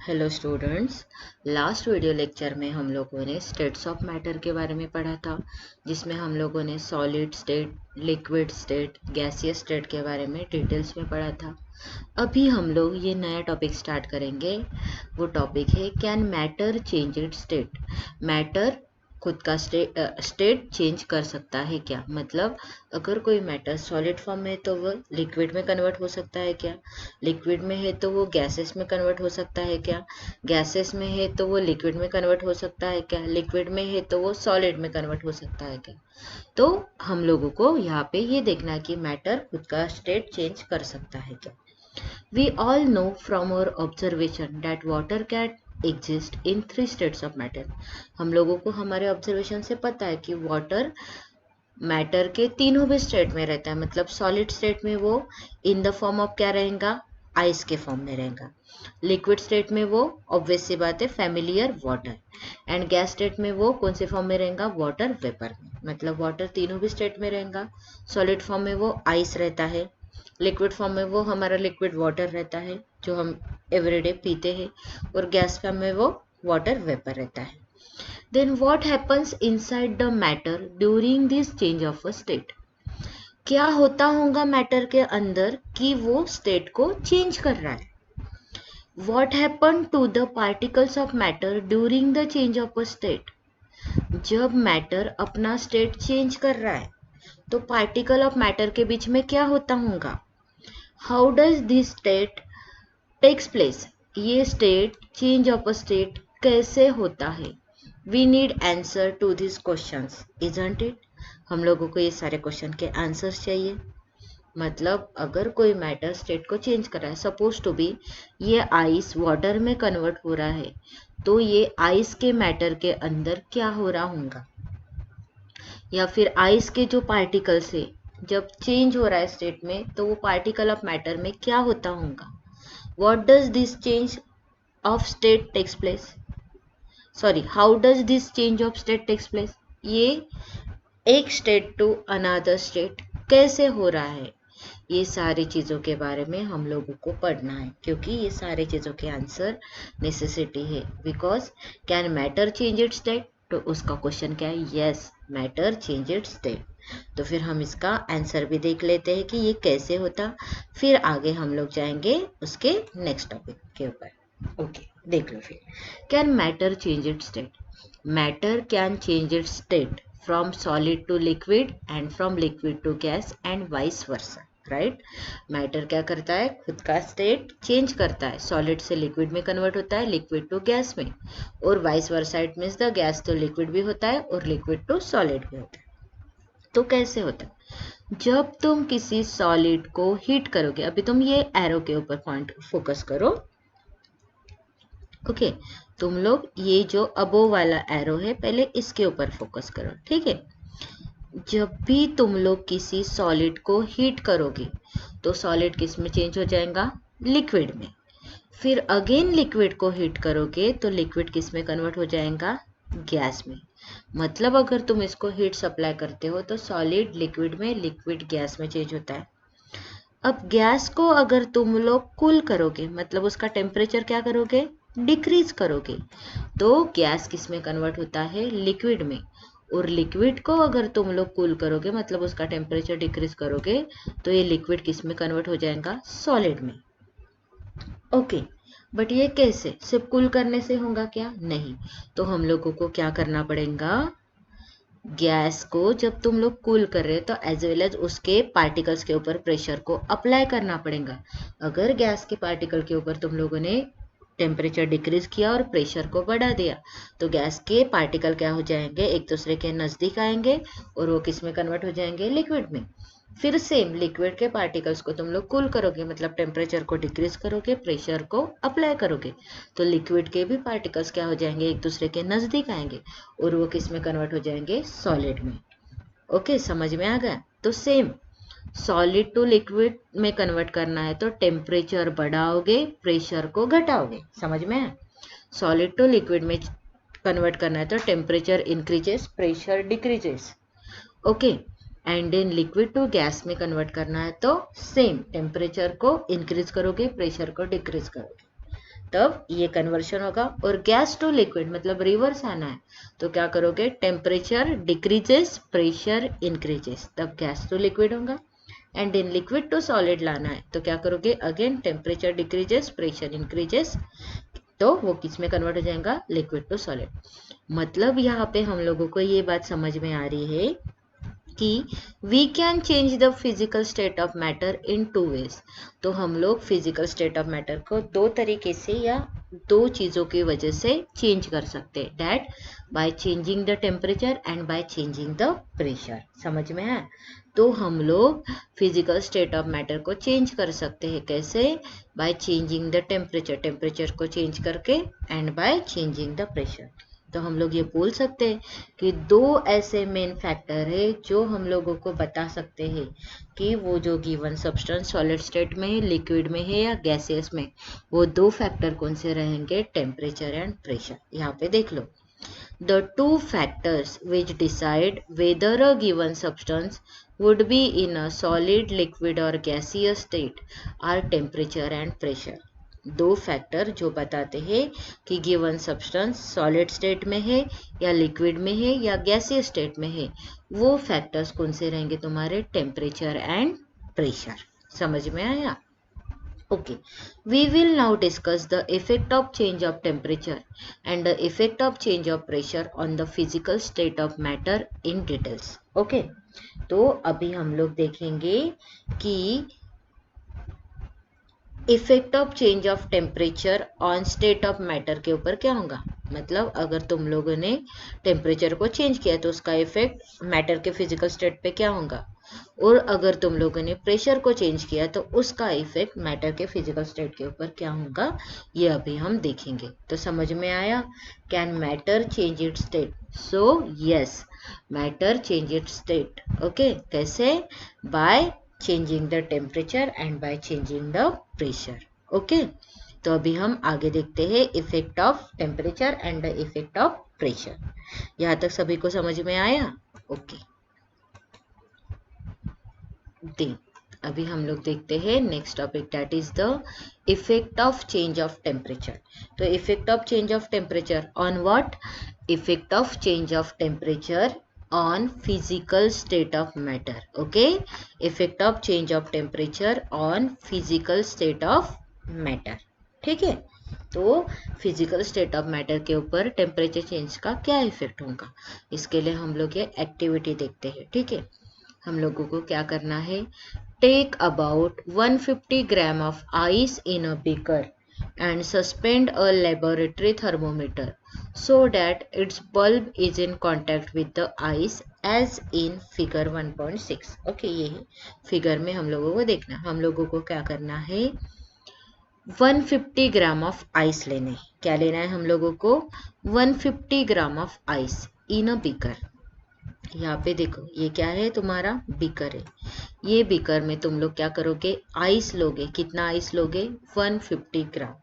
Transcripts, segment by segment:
Hello students. Last video lecture में हम लोगों ने स्टेट्स ऑफ मैटर के बारे में पढ़ा था, जिसमें हम लोगों ने solid state, liquid state, gaseous state के बारे में डिटेल्स में पढ़ा था। अभी हम लोग ये नया टॉपिक स्टार्ट करेंगे। वो टॉपिक है can matter change it state. Matter खुद का स्टेट चेंज कर सकता है क्या, मतलब अगर कोई मैटर सॉलिड फॉर्म में है तो वो लिक्विड में कन्वर्ट हो सकता है क्या, लिक्विड में है तो वो गैसेस में कन्वर्ट हो सकता है क्या, गैसेस में है तो वो लिक्विड में कन्वर्ट हो सकता है क्या, लिक्विड में है तो वो सॉलिड में कन्वर्ट हो सकता है क्या। तो हम लोगों को यहाँ पे ये देखना है कि मैटर खुद का स्टेट चेंज कर सकता है क्या। We all know from our observation that water can exist in three states of matter. हम लोगों को हमारे ऑब्जर्वेशन से पता है कि वाटर मैटर के तीनों भी स्टेट में रहता है, मतलब सॉलिड स्टेट में वो इन द फॉर्म ऑफ क्या रहेगा, आइस के फॉर्म में रहेगा। लिक्विड स्टेट में वो ऑब्वियस सी बात है familiar water, and gas state में वो कौन से फॉर्म में रहेगा, वाटर वेपर में। मतलब वाटर तीनों भी स्टेट में रहेगा। सॉलिड फॉर्म में वो आइस रहता है, लिक्विड फॉर्म में वो हमारा लिक्विड वाटर रहता है जो हम एवरीडे पीते हैं, और गैस फॉर्म में वो वाटर वेपर रहता है। Then what happens inside the matter during this change of a state. क्या होता होगा मैटर के अंदर कि वो स्टेट को चेंज कर रहा है। What happen to the particles of matter during the change of a state. जब मैटर अपना स्टेट चेंज कर रहा है तो पार्टिकल ऑफ मैटर के बीच में क्या होता होगा। How does this state takes place. ये state change of a state कैसे होता है। We need answer to this questions, isn't it. हम लोगों को ये सारे क्वेश्चन के आंसर्स चाहिए। मतलब अगर कोई मैटर स्टेट को चेंज कर रहा है, सपोज टू बी ये आइस वाटर में कन्वर्ट हो रहा है, तो ये आइस के मैटर के अंदर क्या हो रहा होगा, या फिर आइस के जो पार्टिकल्स है जब चेंज हो रहा है स्टेट में तो वो पार्टिकल ऑफ मैटर में क्या होता होगा। What does this change of state takes place? Sorry, how does this change of state takes place? ये एक स्टेट टू अनदर स्टेट कैसे हो रहा है। ये सारी चीज़ों के बारे में हम लोगों को पढ़ना है, क्योंकि ये सारी चीज़ों के आंसर नेसेसिटी है। Because can matter change it state, तो उसका क्वेश्चन क्या है, yes matter change it state. तो फिर हम इसका आंसर भी देख लेते हैं कि ये कैसे होता, फिर आगे हम लोग जाएंगे उसके नेक्स्ट टॉपिक के ऊपर। ओके, देख लो फिर। Can matter change it state. Matter can change it state from solid to liquid and from liquid to gas and vice versa, right. Matter क्या करता है, खुद का स्टेट चेंज करता है। सॉलिड से लिक्विड में कन्वर्ट होता है, लिक्विड टू गैस में, और vice versa. It means the gas तो लिक्विड भी होता है और लिक्विड टू सॉलिड भी होता है। तो कैसे होता है, जब तुम किसी सॉलिड को हीट करोगे। अभी तुम ये एरो के ऊपर पॉइंट फोकस करो। ओके, तुम लोग ये जो अबो वाला एरो है पहले इसके ऊपर फोकस करो, ठीक है। जब भी तुम लोग किसी सॉलिड को हीट करोगे तो सॉलिड किस में चेंज हो जाएगा, लिक्विड में। फिर अगेन लिक्विड को हीट करोगे तो लिक्विड किस में कन्वर्ट हो जाएगा, गैस में। मतलब अगर तुम इसको हीट सप्लाई करते हो तो सॉलिड लिक्विड में, लिक्विड गैस में चेंज होता है। अब गैस को अगर तुम लोग कूल करोगे, मतलब उसका टेम्परेचर क्या करोगे, डिक्रीज करोगे, तो गैस किस में कन्वर्ट होता है, लिक्विड में। और लिक्विड को अगर तुम लोग कूल करोगे, मतलब उसका टेम्परेचर डिक्रीज करोगे, तो ये लिक्विड किस में कन्वर्ट हो जाएगा, सॉलिड में। ओके, बट ये कैसे, सिर्फ कूल करने से होगा क्या, नहीं। तो हम लोगों को क्या करना पड़ेगा, गैस को जब तुम लोग कूल कर रहे हो तो एज वेल एज उसके पार्टिकल्स के ऊपर प्रेशर को अप्लाई करना पड़ेगा। अगर गैस के पार्टिकल के ऊपर तुम लोगों ने टेम्परेचर डिक्रीज किया और प्रेशर को बढ़ा दिया, तो गैस के पार्टिकल क्या हो जाएंगे, एक दूसरे के नज़दीक आएंगे और वो किस में कन्वर्ट हो जाएंगे, लिक्विड में। फिर सेम लिक्विड के पार्टिकल्स को तुम लोग कूल करोगे, मतलब टेम्परेचर को डिक्रीज करोगे, प्रेशर को अप्लाई करोगे, तो लिक्विड के भी पार्टिकल्स क्या हो जाएंगे, एक दूसरे के नज़दीक आएंगे और वो किस में कन्वर्ट हो जाएंगे, सॉलिड में। ओके, समझ में आ गया। तो सेम सॉलिड टू लिक्विड में कन्वर्ट करना है तो टेम्परेचर बढ़ाओगे, प्रेशर को घटाओगे, समझ में आया। सॉलिड टू लिक्विड में कन्वर्ट करना है तो temperature increases, pressure decreases. Okay, and in liquid to gas में कन्वर्ट करना है तो सेम टेम्परेचर को इंक्रीज करोगे, प्रेशर को डिक्रीज करोगे। तब ये कन्वर्शन होगा। और गैस टू लिक्विड मतलब रिवर्स आना है तो क्या करोगे, टेम्परेचर डिक्रीजेस प्रेशर इंक्रीजेस, तब गैस टू लिक्विड होगा। And in liquid to solid लाना है तो क्या करोगे, again temperature decreases pressure increases, तो वो किस में कन्वर्ट हो जाएगा, लिक्विड टू सॉलिड। मतलब यहाँ पे हम लोगों को ये बात समझ में आ रही है कि we can change the physical state of matter in 2 ways. तो हम लोग फिजिकल स्टेट ऑफ मैटर को 2 तरीके से या 2 चीज़ों की वजह से चेंज कर सकते हैं, that bye changing the temperature and bye changing the pressure. समझ में है? तो हम लोग फिजिकल स्टेट ऑफ मैटर को चेंज कर सकते हैं, कैसे, bye changing the temperature, temperature को चेंज करके, and bye changing the pressure. तो हम लोग ये बोल सकते हैं कि 2 ऐसे मेन फैक्टर है जो हम लोगों को बता सकते हैं कि वो जो गिवन सब्सटेंस सॉलिड स्टेट में है, लिक्विड में है या गैसियस में, वो 2 फैक्टर कौन से रहेंगे, टेम्परेचर एंड प्रेशर। यहाँ पे देख लो, the 2 factors which decide whether a given substance would be in a solid, liquid or gaseous state are temperature and pressure। 2 factor जो बताते हैं कि गिवन सब्सटेंस सॉलिड स्टेट में है या लिक्विड में है या गैसियस स्टेट में है, वो फैक्टर्स कौन से रहेंगे तुम्हारे, टेम्परेचर एंड प्रेशर। समझ में आया? Okay, we will now discuss the effect of change of temperature and the effect of change of pressure on the physical state of matter in details. Okay, तो अभी हम लोग देखेंगे कि effect of change of temperature on state of matter के ऊपर क्या होगा। मतलब अगर तुम लोगों ने टेम्परेचर को चेंज किया तो उसका इफेक्ट मैटर के फिजिकल स्टेट पे क्या होगा, और अगर तुम लोगों ने प्रेशर को चेंज किया तो उसका इफेक्ट मैटर के फिजिकल स्टेट के ऊपर क्या होगा, ये अभी हम देखेंगे। तो समझ में आया? Can matter change it's state? So yes, matter change it's state. Okay, कैसे, bye changing the temperature and by changing the pressure। okay, तो अभी हम आगे देखते हैं effect of temperature and the effect of pressure. यहाँ तक सभी को समझ में आया? ओके, अभी हम लोग देखते हैं next topic, that is the effect of change of temperature. तो effect of change of temperature on what, effect of change of temperature on physical state of matter। okay, effect of change of temperature on physical state of matter। ठीक है, तो physical state of matter के ऊपर temperature change का क्या effect होगा, इसके लिए हम लोग ये एक्टिविटी देखते हैं। ठीक है, हम लोगों को क्या करना है, take about 150 gram of ice in a beaker and suspend a laboratory thermometer so that its bulb is in contact with the ice as in figure 1.6। Okay, ये फिगर में हम लोगों को देखना, हम लोगों को क्या करना है, 150 ग्राम ऑफ आइस लेने। क्या लेना है हम लोगों को, 150 gram of ice in a beaker. यहाँ पे देखो, ये क्या है, तुम्हारा बीकर है। ये बीकर में तुम लोग क्या करोगे, आइस लोगे। कितना आइस लोगे, 150 gram.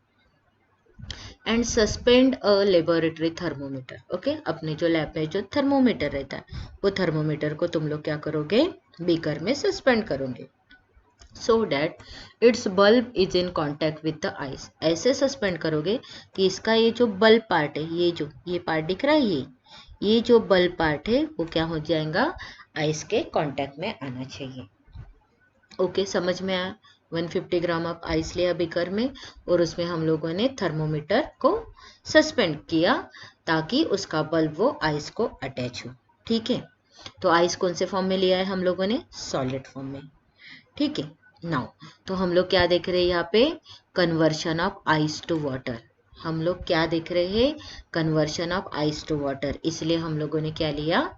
And suspend a laboratory thermometer. Okay, अपने जो लैब में जो थर्मोमीटर रहता है, वो थर्मोमीटर को तुम लोग क्या करोगे, बीकर में सस्पेंड करोगे, so that it's bulb is in contact with the ice. ऐसे सस्पेंड करोगे कि इसका ये जो बल्ब पार्ट है, ये पार्ट दिख रहा है, ये जो बल्ब पार्ट है वो क्या हो जाएगा, आइस के कांटेक्ट में आना चाहिए। ओके, समझ में आया? 150 ग्राम ऑफ आइस लिया बीकर में और उसमें हम लोगों ने थर्मोमीटर को सस्पेंड किया ताकि उसका बल्ब वो आइस को अटैच हो। ठीक है, तो आइस कौन से फॉर्म में लिया है हम लोगों ने, सॉलिड फॉर्म में। ठीक है, नाउ तो हम लोग क्या देख रहे हैं यहाँ पे, conversion of ice to water. हम लोग क्या देख रहे हैं, conversion of ice to water. इसलिए हम लोगों ने क्या लिया,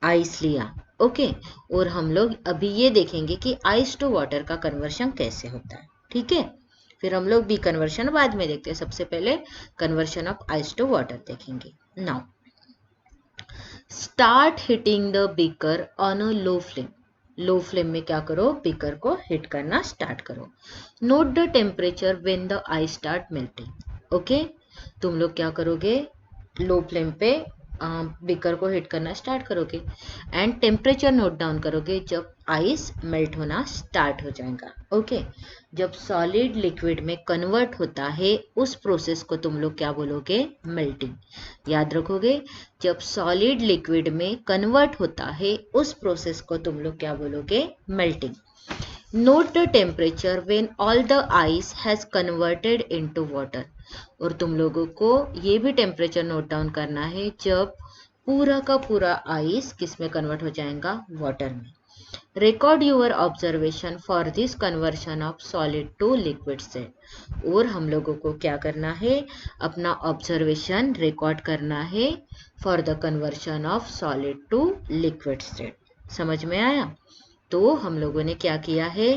आइस लिया। ओके, और हम लोग अभी ये देखेंगे कि आइस टू वाटर का कन्वर्शन कैसे होता है। ठीक है, फिर हम लोग भी कन्वर्शन बाद में देखते हैं, सबसे पहले conversion of ice to water देखेंगे। Now start heating the beaker on a low flame. Low flame में क्या करो, बीकर को हिट करना स्टार्ट करो। Note the temperature when the ice start melting. Okay, तुम लोग क्या करोगे, लो फ्लेम पे बीकर को हिट करना स्टार्ट करोगे एंड टेम्परेचर नोट डाउन करोगे जब आइस मेल्ट होना स्टार्ट हो जाएगा। ओके, जब सॉलिड लिक्विड में कन्वर्ट होता है उस प्रोसेस को तुम लोग क्या बोलोगे? मेल्टिंग। याद रखोगे, जब सॉलिड लिक्विड में कन्वर्ट होता है उस प्रोसेस को तुम लोग क्या बोलोगे? Melting. Note the temperature when all the ice has converted into water. और तुम लोगों को ये भी टेम्परेचर नोट डाउन करना है जब पूरा का पूरा आइस किस में कन्वर्ट हो जाएगा? वाटर में। Record your observation for this conversion of solid to liquid state. और हम लोगों को क्या करना है? अपना ऑब्जर्वेशन रिकॉर्ड करना है for the conversion of solid to liquid state. समझ में आया? तो हम लोगों ने क्या किया है?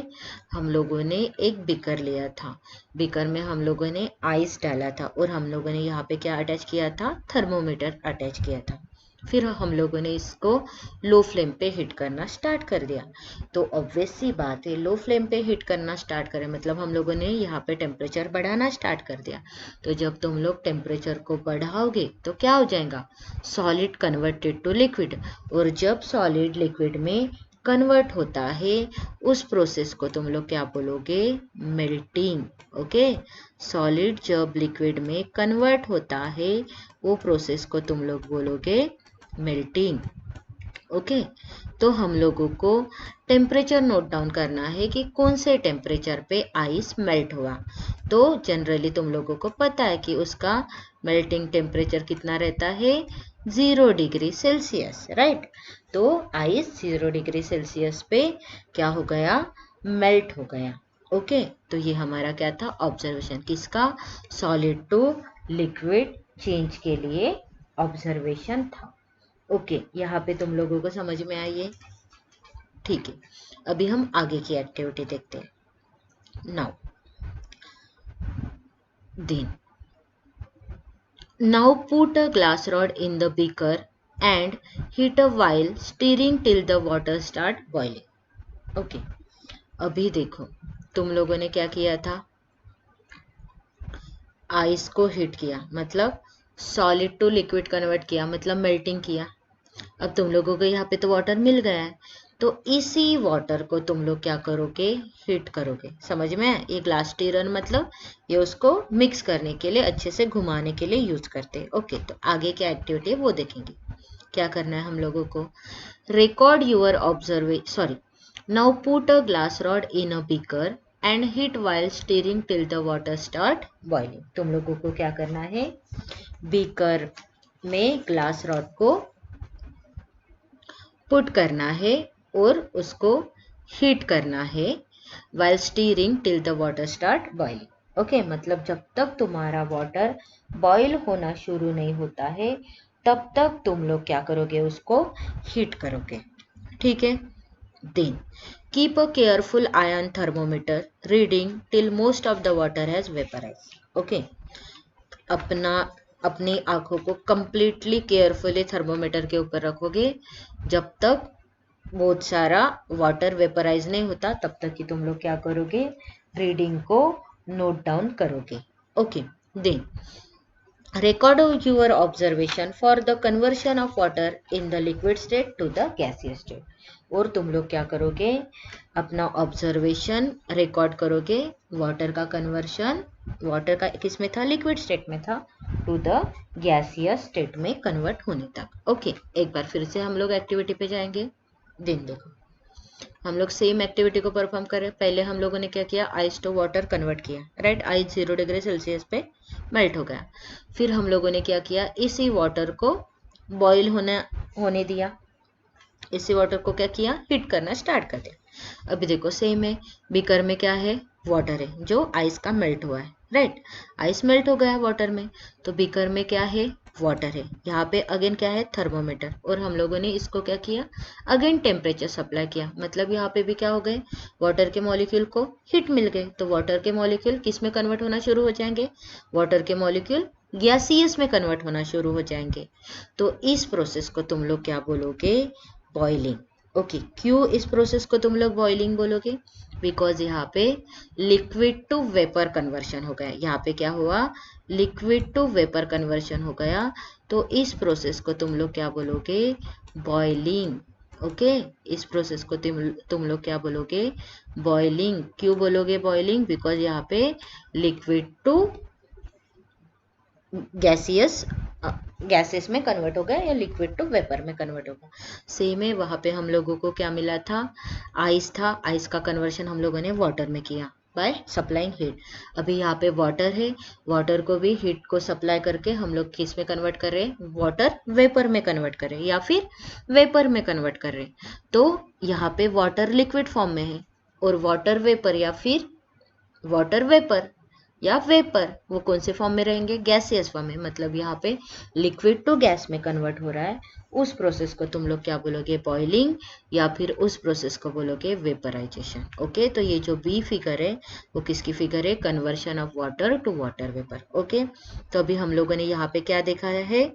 हम लोगों ने एक बीकर लिया था, बीकर में हम लोगों ने आइस डाला था और हम लोगों ने यहाँ पे क्या अटैच किया था? थर्मोमीटर अटैच किया था। फिर हम लोगों ने इसको लो फ्लेम पे हीट करना स्टार्ट कर दिया। तो ऑब्वियस सी बात है, लो फ्लेम पे हीट करना स्टार्ट करें मतलब हम लोगों ने यहाँ पे टेम्परेचर बढ़ाना स्टार्ट कर दिया। तो जब तुम लोग टेम्परेचर को बढ़ाओगे तो क्या हो जाएगा? Solid converted to liquid. और जब सॉलिड लिक्विड में कन्वर्ट होता है उस प्रोसेस को तुम लोग क्या बोलोगे? मेल्टिंग। ओके, सॉलिड जब लिक्विड में कन्वर्ट होता है वो प्रोसेस को तुम लोग बोलोगे मेल्टिंग। ओके, तो हम लोगों को टेम्परेचर नोट डाउन करना है कि कौन से टेम्परेचर पे आइस मेल्ट हुआ। तो जनरली तुम लोगों को पता है कि उसका मेल्टिंग टेम्परेचर कितना रहता है? 0 डिग्री सेल्सियस, राइट। तो आइस 0 डिग्री सेल्सियस पे क्या हो गया? मेल्ट हो गया। ओके, तो ये हमारा क्या था? ऑब्जर्वेशन। किसका? सॉलिड टू लिक्विड चेंज के लिए ऑब्जर्वेशन था। ओके, यहाँ पे तुम लोगों को समझ में आई है? ठीक है, अभी हम आगे की एक्टिविटी देखते हैं। Now put a glass rod in the beaker and heat up while stirring till the water start boiling. Okay, अभी देखो तुम लोगों ने क्या किया था? आइस को हीट किया मतलब सॉलिड टू लिक्विड कन्वर्ट किया मतलब मेल्टिंग किया। अब तुम लोगों को यहाँ पे तो वाटर मिल गया है, तो इसी वाटर को तुम लोग क्या करोगे? हीट करोगे। समझ में आया? ये ग्लास स्टीरर मतलब ये उसको मिक्स करने के लिए, अच्छे से घुमाने के लिए यूज करते हैं। ओके, तो आगे क्या एक्टिविटी है वो देखेंगे। क्या करना है हम लोगों को? Record your now put a glass rod in a beaker and heat while stirring till the water start boiling. तुम लोगों को क्या करना है? बीकर में ग्लास रॉड को पुट करना है और उसको हीट करना है while stirring till the water start boiling. Okay, मतलब जब तक तुम्हारा वाटर बॉईल होना शुरू नहीं होता है तब तक तुम लोग क्या करोगे? उसको हीट करोगे। ठीक है, then keep a careful eye on thermometer reading till most of the water has vaporized. Okay, अपनी आंखों को कंप्लीटली केयरफुली थर्मोमीटर के ऊपर रखोगे जब तक बहुत सारा वाटर वेपराइज नहीं होता, तब तक कि तुम लोग क्या करोगे? रीडिंग को नोट डाउन करोगे। Okay, then record your observation for the conversion of water in the liquid state to the gaseous state. और तुम लोग क्या करोगे? अपना ऑब्जर्वेशन रिकॉर्ड करोगे वाटर का कन्वर्शन, वाटर का किस में था? लिक्विड स्टेट में था, टू द गैसियस स्टेट में कन्वर्ट होने तक। ओके, एक बार फिर से हम लोग एक्टिविटी पे जाएंगे। दिन देखो, हम लोग सेम एक्टिविटी को परफॉर्म करें। पहले हम लोगों ने क्या किया? आइस टू वाटर कन्वर्ट किया, राइट। आइस 0 डिग्री सेल्सियस पे मेल्ट हो गया। फिर हम लोगों ने क्या किया? इसी वाटर को बॉईल होने दिया। इसी वाटर को क्या किया? हीट करना स्टार्ट कर दिया। अभी देखो सेम है, बीकर में क्या है? वाटर है जो आइस का मेल्ट हुआ है, राइट। आइस मेल्ट हो गया वाटर में, तो बीकर में क्या है? वाटर है। यहाँ पे अगेन क्या है? थर्मोमीटर। और हम लोगों ने इसको क्या किया? अगेन टेम्परेचर सप्लाई किया, मतलब यहाँ पे भी क्या हो गए? वाटर के मॉलिक्यूल को हीट मिल गए, तो वाटर के मॉलिक्यूल किस में कन्वर्ट होना शुरू हो जाएंगे? वाटर के मॉलिक्यूल गैसियस में कन्वर्ट होना शुरू हो जाएंगे। तो इस प्रोसेस को तुम लोग क्या बोलोगे? बॉइलिंग। ओके, क्यों इस प्रोसेस को तुम लोग बॉइलिंग बोलोगे? बिकॉज यहाँ पे लिक्विड टू वेपर कन्वर्शन हो गया। यहाँ पे क्या हुआ? लिक्विड टू वेपर कन्वर्शन हो गया, तो इस प्रोसेस को तुम लोग क्या बोलोगे? बॉइलिंग। ओके, इस प्रोसेस को तुम लोग क्या बोलोगे? बॉइलिंग। क्यों बोलोगे बॉइलिंग? बिकॉज यहाँ पे लिक्विड टू गैसेस में कन्वर्ट होगा या लिक्विड टू वेपर में कन्वर्ट होगा। सेम है, वहां पे हम लोगों को क्या मिला था? आइस था। आइस का कन्वर्शन हम लोगों ने वाटर में किया बाय सप्लाइंग हीट। अभी यहाँ पे वाटर है, वाटर को भी हीट को सप्लाई करके हम लोग किस में कन्वर्ट कर रहे हैं? वाटर वेपर में कन्वर्ट कर रहे हैं या फिर वेपर में कन्वर्ट कर रहे हैं। तो यहाँ पे वाटर लिक्विड फॉर्म में है और वाटर वेपर या फिर वाटर वेपर या वेपर वो कौन से फॉर्म में रहेंगे? गैसियस फॉर्म में। मतलब यहाँ पे लिक्विड टू गैस में कन्वर्ट हो रहा है। उस प्रोसेस को तुम लोग क्या बोलोगे? बॉइलिंग, या फिर उस प्रोसेस को बोलोगे वेपराइजेशन। ओके, तो ये जो बी फिगर है वो किसकी फिगर है? Conversion of water to water vapour. Okay, तो अभी हम लोगों ने यहाँ पे क्या देखा है?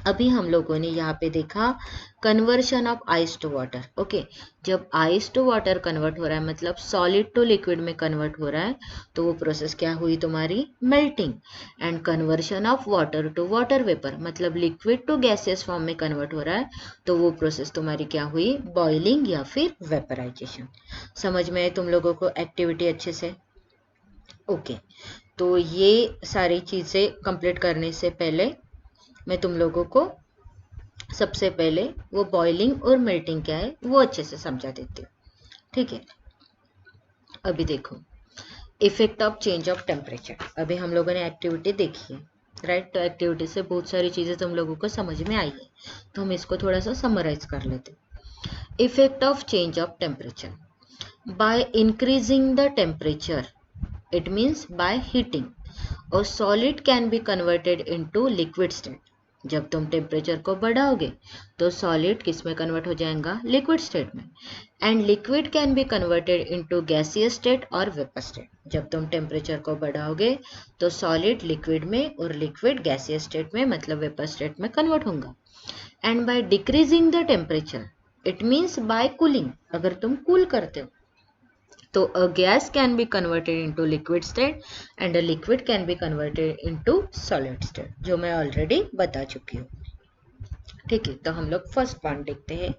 अभी हम लोगों ने यहाँ पे देखा conversion of ice to water. Okay, जब आइस टू वाटर कन्वर्ट हो रहा है मतलब सॉलिड टू लिक्विड में कन्वर्ट हो रहा है, तो वो प्रोसेस क्या हुई तुम्हारी? Melting. And conversion of water to water vapour मतलब लिक्विड टू गैसियस फॉर्म में कन्वर्ट हो रहा है, तो वो प्रोसेस तुम्हारी क्या हुई? बॉइलिंग या फिर वेपराइजेशन। समझ में आए तुम लोगों को एक्टिविटी अच्छे से? ओके, तो ये सारी चीजें कंप्लीट करने से पहले मैं तुम लोगों को सबसे पहले वो बॉइलिंग और मेल्टिंग क्या है वो अच्छे से समझा देती हूँ। ठीक है, अभी देखो effect of change of temperature. अभी हम लोगों ने एक्टिविटी देखी है, राइट? तो एक्टिविटी से बहुत सारी चीजें तुम लोगों को समझ में आई है, तो हम इसको थोड़ा सा समराइज कर लेते। Effect of change of temperature by increasing the temperature, it means by heating, और solid can be converted into liquid state. जब तुम टेम्परेचर को बढ़ाओगे तो सॉलिड किस में कन्वर्ट हो जाएगा? लिक्विड स्टेट में। And liquid can be converted into gaseous state और वेपर स्टेट। जब तुम टेम्परेचर को बढ़ाओगे तो सॉलिड लिक्विड में और लिक्विड गैसियस स्टेट में मतलब वेपर स्टेट में कन्वर्ट होगा। And by decreasing the temperature, it means bye cooling, अगर तुम कूल करते हो तो a gas can be converted into liquid state and a liquid can be converted into solid state, जो मैं ऑलरेडी बता चुकी हूँ। ठीक है, तो हम लोग फर्स्ट पॉइंट देखते हैं,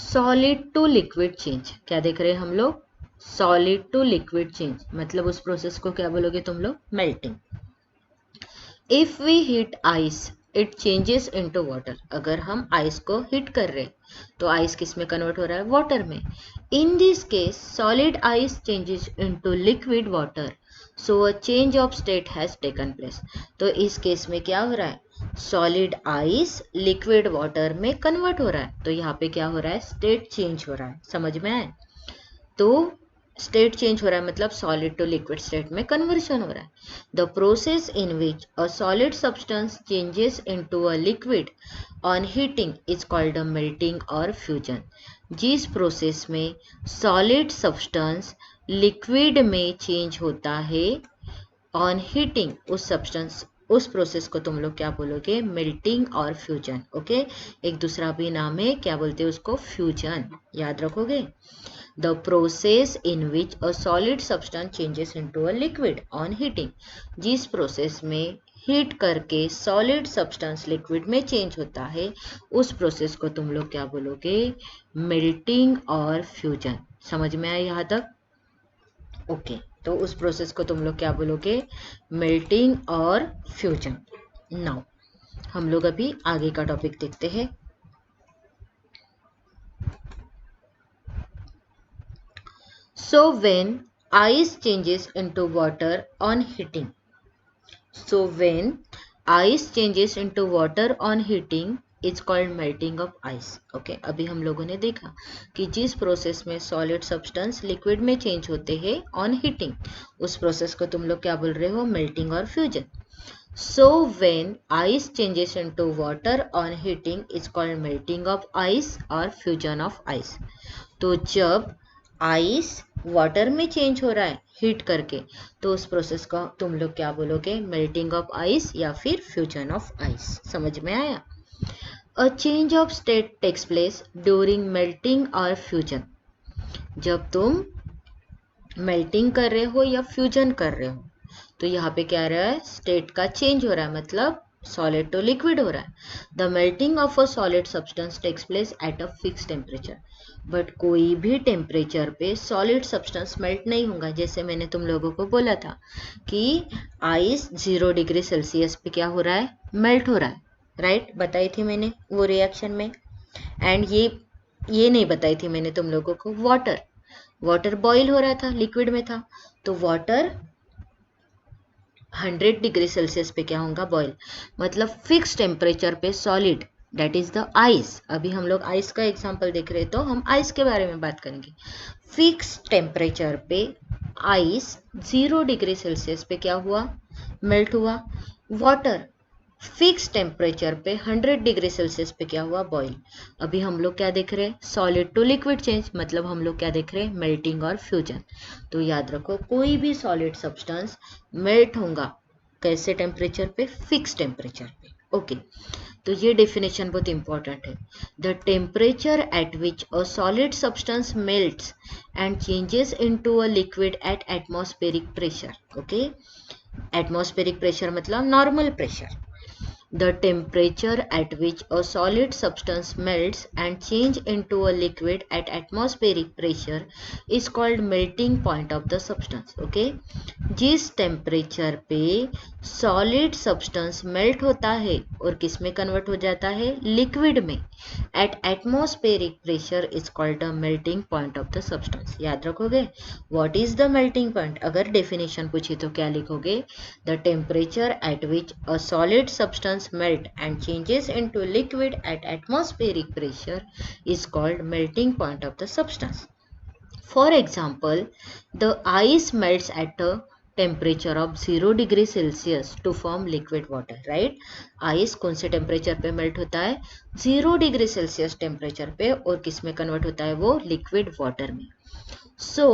सॉलिड टू लिक्विड चेंज। क्या देख रहे हैं हम लोग? सॉलिड टू लिक्विड चेंज मतलब उस प्रोसेस को क्या बोलोगे तुम लोग? Melting. If we heat ice it changes into water. अगर हम आइस को हीट कर रहे तो आइस किस में कन्वर्ट हो रहा है? वाटर में। In this case solid ice changes into liquid water, so a change of state has taken place. तो इस केस में क्या हो रहा है? सॉलिड आइस लिक्विड वाटर में कन्वर्ट हो रहा है, तो यहाँ पे क्या हो रहा है? स्टेट चेंज हो रहा है। समझ में आए? तो स्टेट चेंज हो रहा है मतलब सॉलिड टू लिक्विड स्टेट में कन्वर्शन हो रहा है। The process in which a solid substance changes into a liquid on heating is called a melting और फ्यूजन। जिस प्रोसेस में सॉलिड सब्सटेंस लिक्विड में चेंज होता है ऑन हीटिंग, उस प्रोसेस को तुम लोग क्या बोलोगे? मेल्टिंग और फ्यूजन। ओके, एक दूसरा भी नाम है, क्या बोलते हैं उसको? फ्यूजन। याद रखोगे? The process in which a solid substance changes into a liquid on heating, जिस प्रोसेस में हीट करके सॉलिड सब्सटेंस लिक्विड में चेंज होता है उस प्रोसेस को तुम लोग क्या बोलोगे? मेल्टिंग और फ्यूजन। समझ में आया यहाँ तक? ओके, तो उस प्रोसेस को तुम लोग क्या बोलोगे? मेल्टिंग और फ्यूजन। नाउ हम लोग अभी आगे का टॉपिक देखते हैं। So when ice changes into water on heating, so when ice changes into water on heating it's called melting of ice. Okay, अभी हम लोगों ने देखा कि जिस प्रोसेस में सॉलिड सब्सटेंस लिक्विड में चेंज होते हैं ऑन हीटिंग, उस प्रोसेस को तुम लोग क्या बोल रहे हो? मेल्टिंग और fusion. So when ice changes into water on heating it's called melting of ice और fusion of ice. तो जब आइस वाटर में चेंज हो रहा है हीट करके तो उस प्रोसेस को तुम लोग क्या बोलोगे? मेल्टिंग ऑफ आइस या फिर फ्यूजन ऑफ आइस। समझ में आया? A change of state takes place during melting और फ्यूजन। जब तुम मेल्टिंग कर रहे हो या फ्यूजन कर रहे हो तो यहाँ पे क्या रहा है? स्टेट का चेंज हो रहा है मतलब सॉलिड टू लिक्विड हो रहा है. The melting of a solid substance takes place at a fix temperature. But कोई भी टेम्परेचर पे सॉलिड सब्सटेंस मेल्ट नहीं होगा. जैसे मैंने तुम लोगों को बोला था कि आइस 0 डिग्री सेल्सियस पे क्या हो रहा है, मेल्ट हो रहा है, राइट? बताई थी मैंने वो रिएक्शन में. एंड ये नहीं बताई थी मैंने तुम लोगों को वाटर बॉईल हो रहा था, लिक्विड में था, तो वाटर 100 डिग्री सेल्सियस पे क्या होगा, बॉईल. मतलब फिक्स टेम्परेचर पे solid, that is the ice. अभी हम लोग आइस का एग्जांपल देख रहे हैं, तो हम आइस के बारे में बात करेंगे. फिक्स टेम्परेचर पे आइस 0 डिग्री सेल्सियस पे क्या हुआ, मेल्ट हुआ. वाटर फिक्स टेम्परेचर पे 100 डिग्री सेल्सियस पे क्या हुआ, बॉईल. अभी हम लोग क्या देख रहे हैं, सॉलिड टू लिक्विड चेंज. मतलब हम लोग क्या देख रहे हैं, मेल्टिंग और फ्यूजन. तो याद रखो, कोई भी सॉलिड सब्सटेंस मेल्ट होगा कैसे टेम्परेचर पे, फिक्स टेम्परेचर पे. ओके, तो ये डेफिनेशन बहुत इंपॉर्टेंट है. The temperature at which a solid substance melts and changes into a liquid at atmospheric pressure. Okay, atmospheric pressure मतलब normal pressure. The temperature at which a solid substance melts and change into a liquid at atmospheric pressure is called melting point of the substance. Okay, जिस temperature पे solid substance melt होता है और किस में convert हो जाता है, लिक्विड में, eight atmospheric pressure is called the melting point of the substance. याद रखोगे, what is the melting point. अगर डेफिनेशन पूछी तो क्या लिखोगे, the temperature at which a solid substance melt and changes into liquid at atmospheric pressure is called melting point of the substance. For example, the ice melts at a temperature of 0 degree Celsius to form liquid water, right? Ice कौन से temperature पे melt होता है, 0 degree Celsius temperature पे, और किस में convert होता है वो, लिक्विड वाटर में. So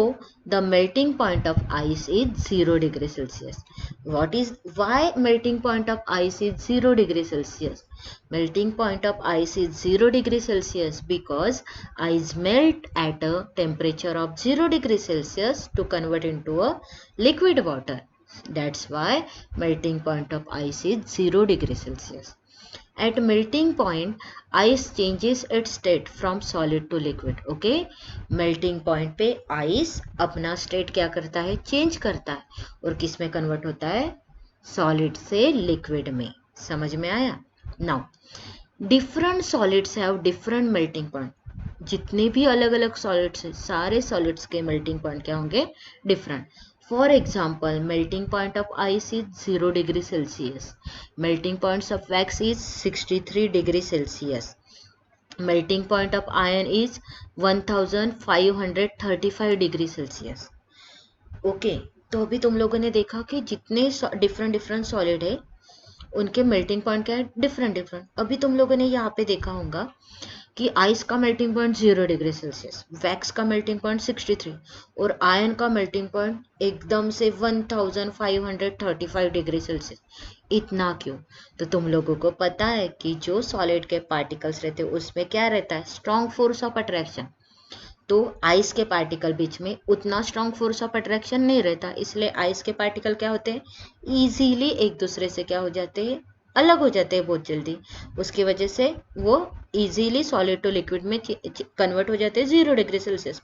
the melting point of ice is 0 degree Celsius. Why melting point of ice is 0 degree Celsius? Melting point of ice is 0 degree Celsius because ice melt at a temperature of 0 degree Celsius to convert into a liquid water. That's why melting point of ice is 0 degree Celsius. At melting point, ice changes its state from solid to liquid. Okay, melting point पे ice अपना state क्या करता है, change करता है, और किस में convert होता है, solid से liquid में. समझ में आया? Now, different solids have different melting point. जितने भी अलग अलग सॉलिड्स हैं, सारे सॉलिड्स के मेल्टिंग पॉइंट क्या होंगे, different. For example, melting point of ice is 0 degree Celsius. Melting points of wax is 63 degree Celsius. Melting point of iron is 1535 degree Celsius. Okay, तो अभी तुम लोगों ने देखा कि जितने डिफरेंट डिफरेंट सॉलिड है उनके मेल्टिंग पॉइंट क्या है, डिफरेंट डिफरेंट. अभी तुम लोगों ने यहाँ पे देखा होगा कि आइस का melting point 0 degree Celsius, wax का मेल्टिंग पॉइंट 63, और आयरन का मेल्टिंग पॉइंट एकदम से 1535 डिग्री सेल्सियस. इतना क्यों? तो तुम लोगों को पता है कि जो सॉलिड के पार्टिकल्स रहते हैं उसमें क्या रहता है, स्ट्रॉन्ग फोर्स ऑफ अट्रैक्शन. तो आइस के पार्टिकल बीच में उतना स्ट्रॉन्ग फोर्स ऑफ अट्रैक्शन नहीं रहता, इसलिए आइस के पार्टिकल क्या होते हैं, इजीली एक दूसरे से क्या हो जाते हैं, अलग हो जाते हैं बहुत जल्दी. उसकी वजह से वो इजीली सॉलिड टू लिक्विड में कन्वर्ट हो जाते हैं 0 डिग्री सेल्सियस.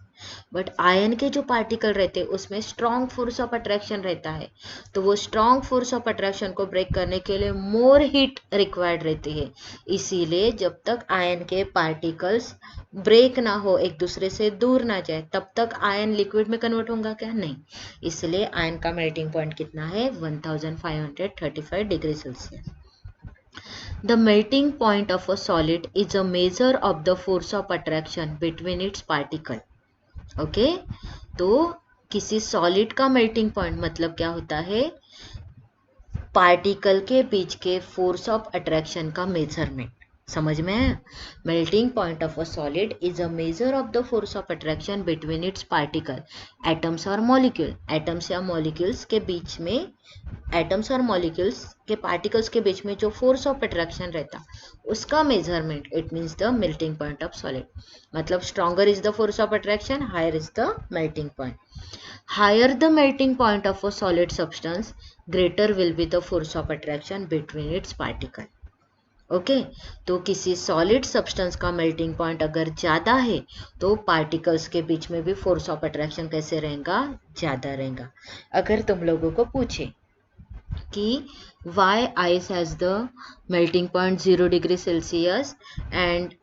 बट आयन के जो पार्टिकल रहते हैं उसमें स्ट्रॉन्ग फोर्स ऑफ अट्रैक्शन रहता है, तो वो स्ट्रॉन्ग फोर्स ऑफ अट्रैक्शन को ब्रेक करने के लिए मोर हीट रिक्वायर्ड रहती है. इसीलिए जब तक आयन के पार्टिकल्स ब्रेक ना हो, एक दूसरे से दूर ना जाए, तब तक आयन लिक्विड में कन्वर्ट होगा क्या, नहीं. इसलिए आयन का मेल्टिंग पॉइंट कितना है, 1535 degree Celsius. The melting point of a solid is a measure of the force of attraction between its particle. Okay? तो किसी सॉलिड का मेल्टिंग पॉइंट मतलब क्या होता है, पार्टिकल के बीच के फोर्स ऑफ अट्रैक्शन का मेजरमेंट. समझ में है? Melting point of a solid is a measure of the force of attraction between its particle, atoms और मॉलिक्यूल। एटम्स या मॉलिक्यूल्स के बीच में, एटम्स और मॉलिक्यूल्स के पार्टिकल्स के बीच में जो फोर्स ऑफ अट्रैक्शन रहता, उसका measurement, it means the melting point of solid. मतलब stronger is the force of attraction, higher is the melting point. Higher the melting point of a solid substance, greater will be the force of attraction between its particle. Okay तो किसी solid substance का melting point अगर ज़्यादा है तो particles के बीच में भी फोर्स ऑफ अट्रैक्शन कैसे रहेगा, ज़्यादा रहेगा। अगर तुम लोगों को पूछे कि why ice has the melting point 0 degree Celsius and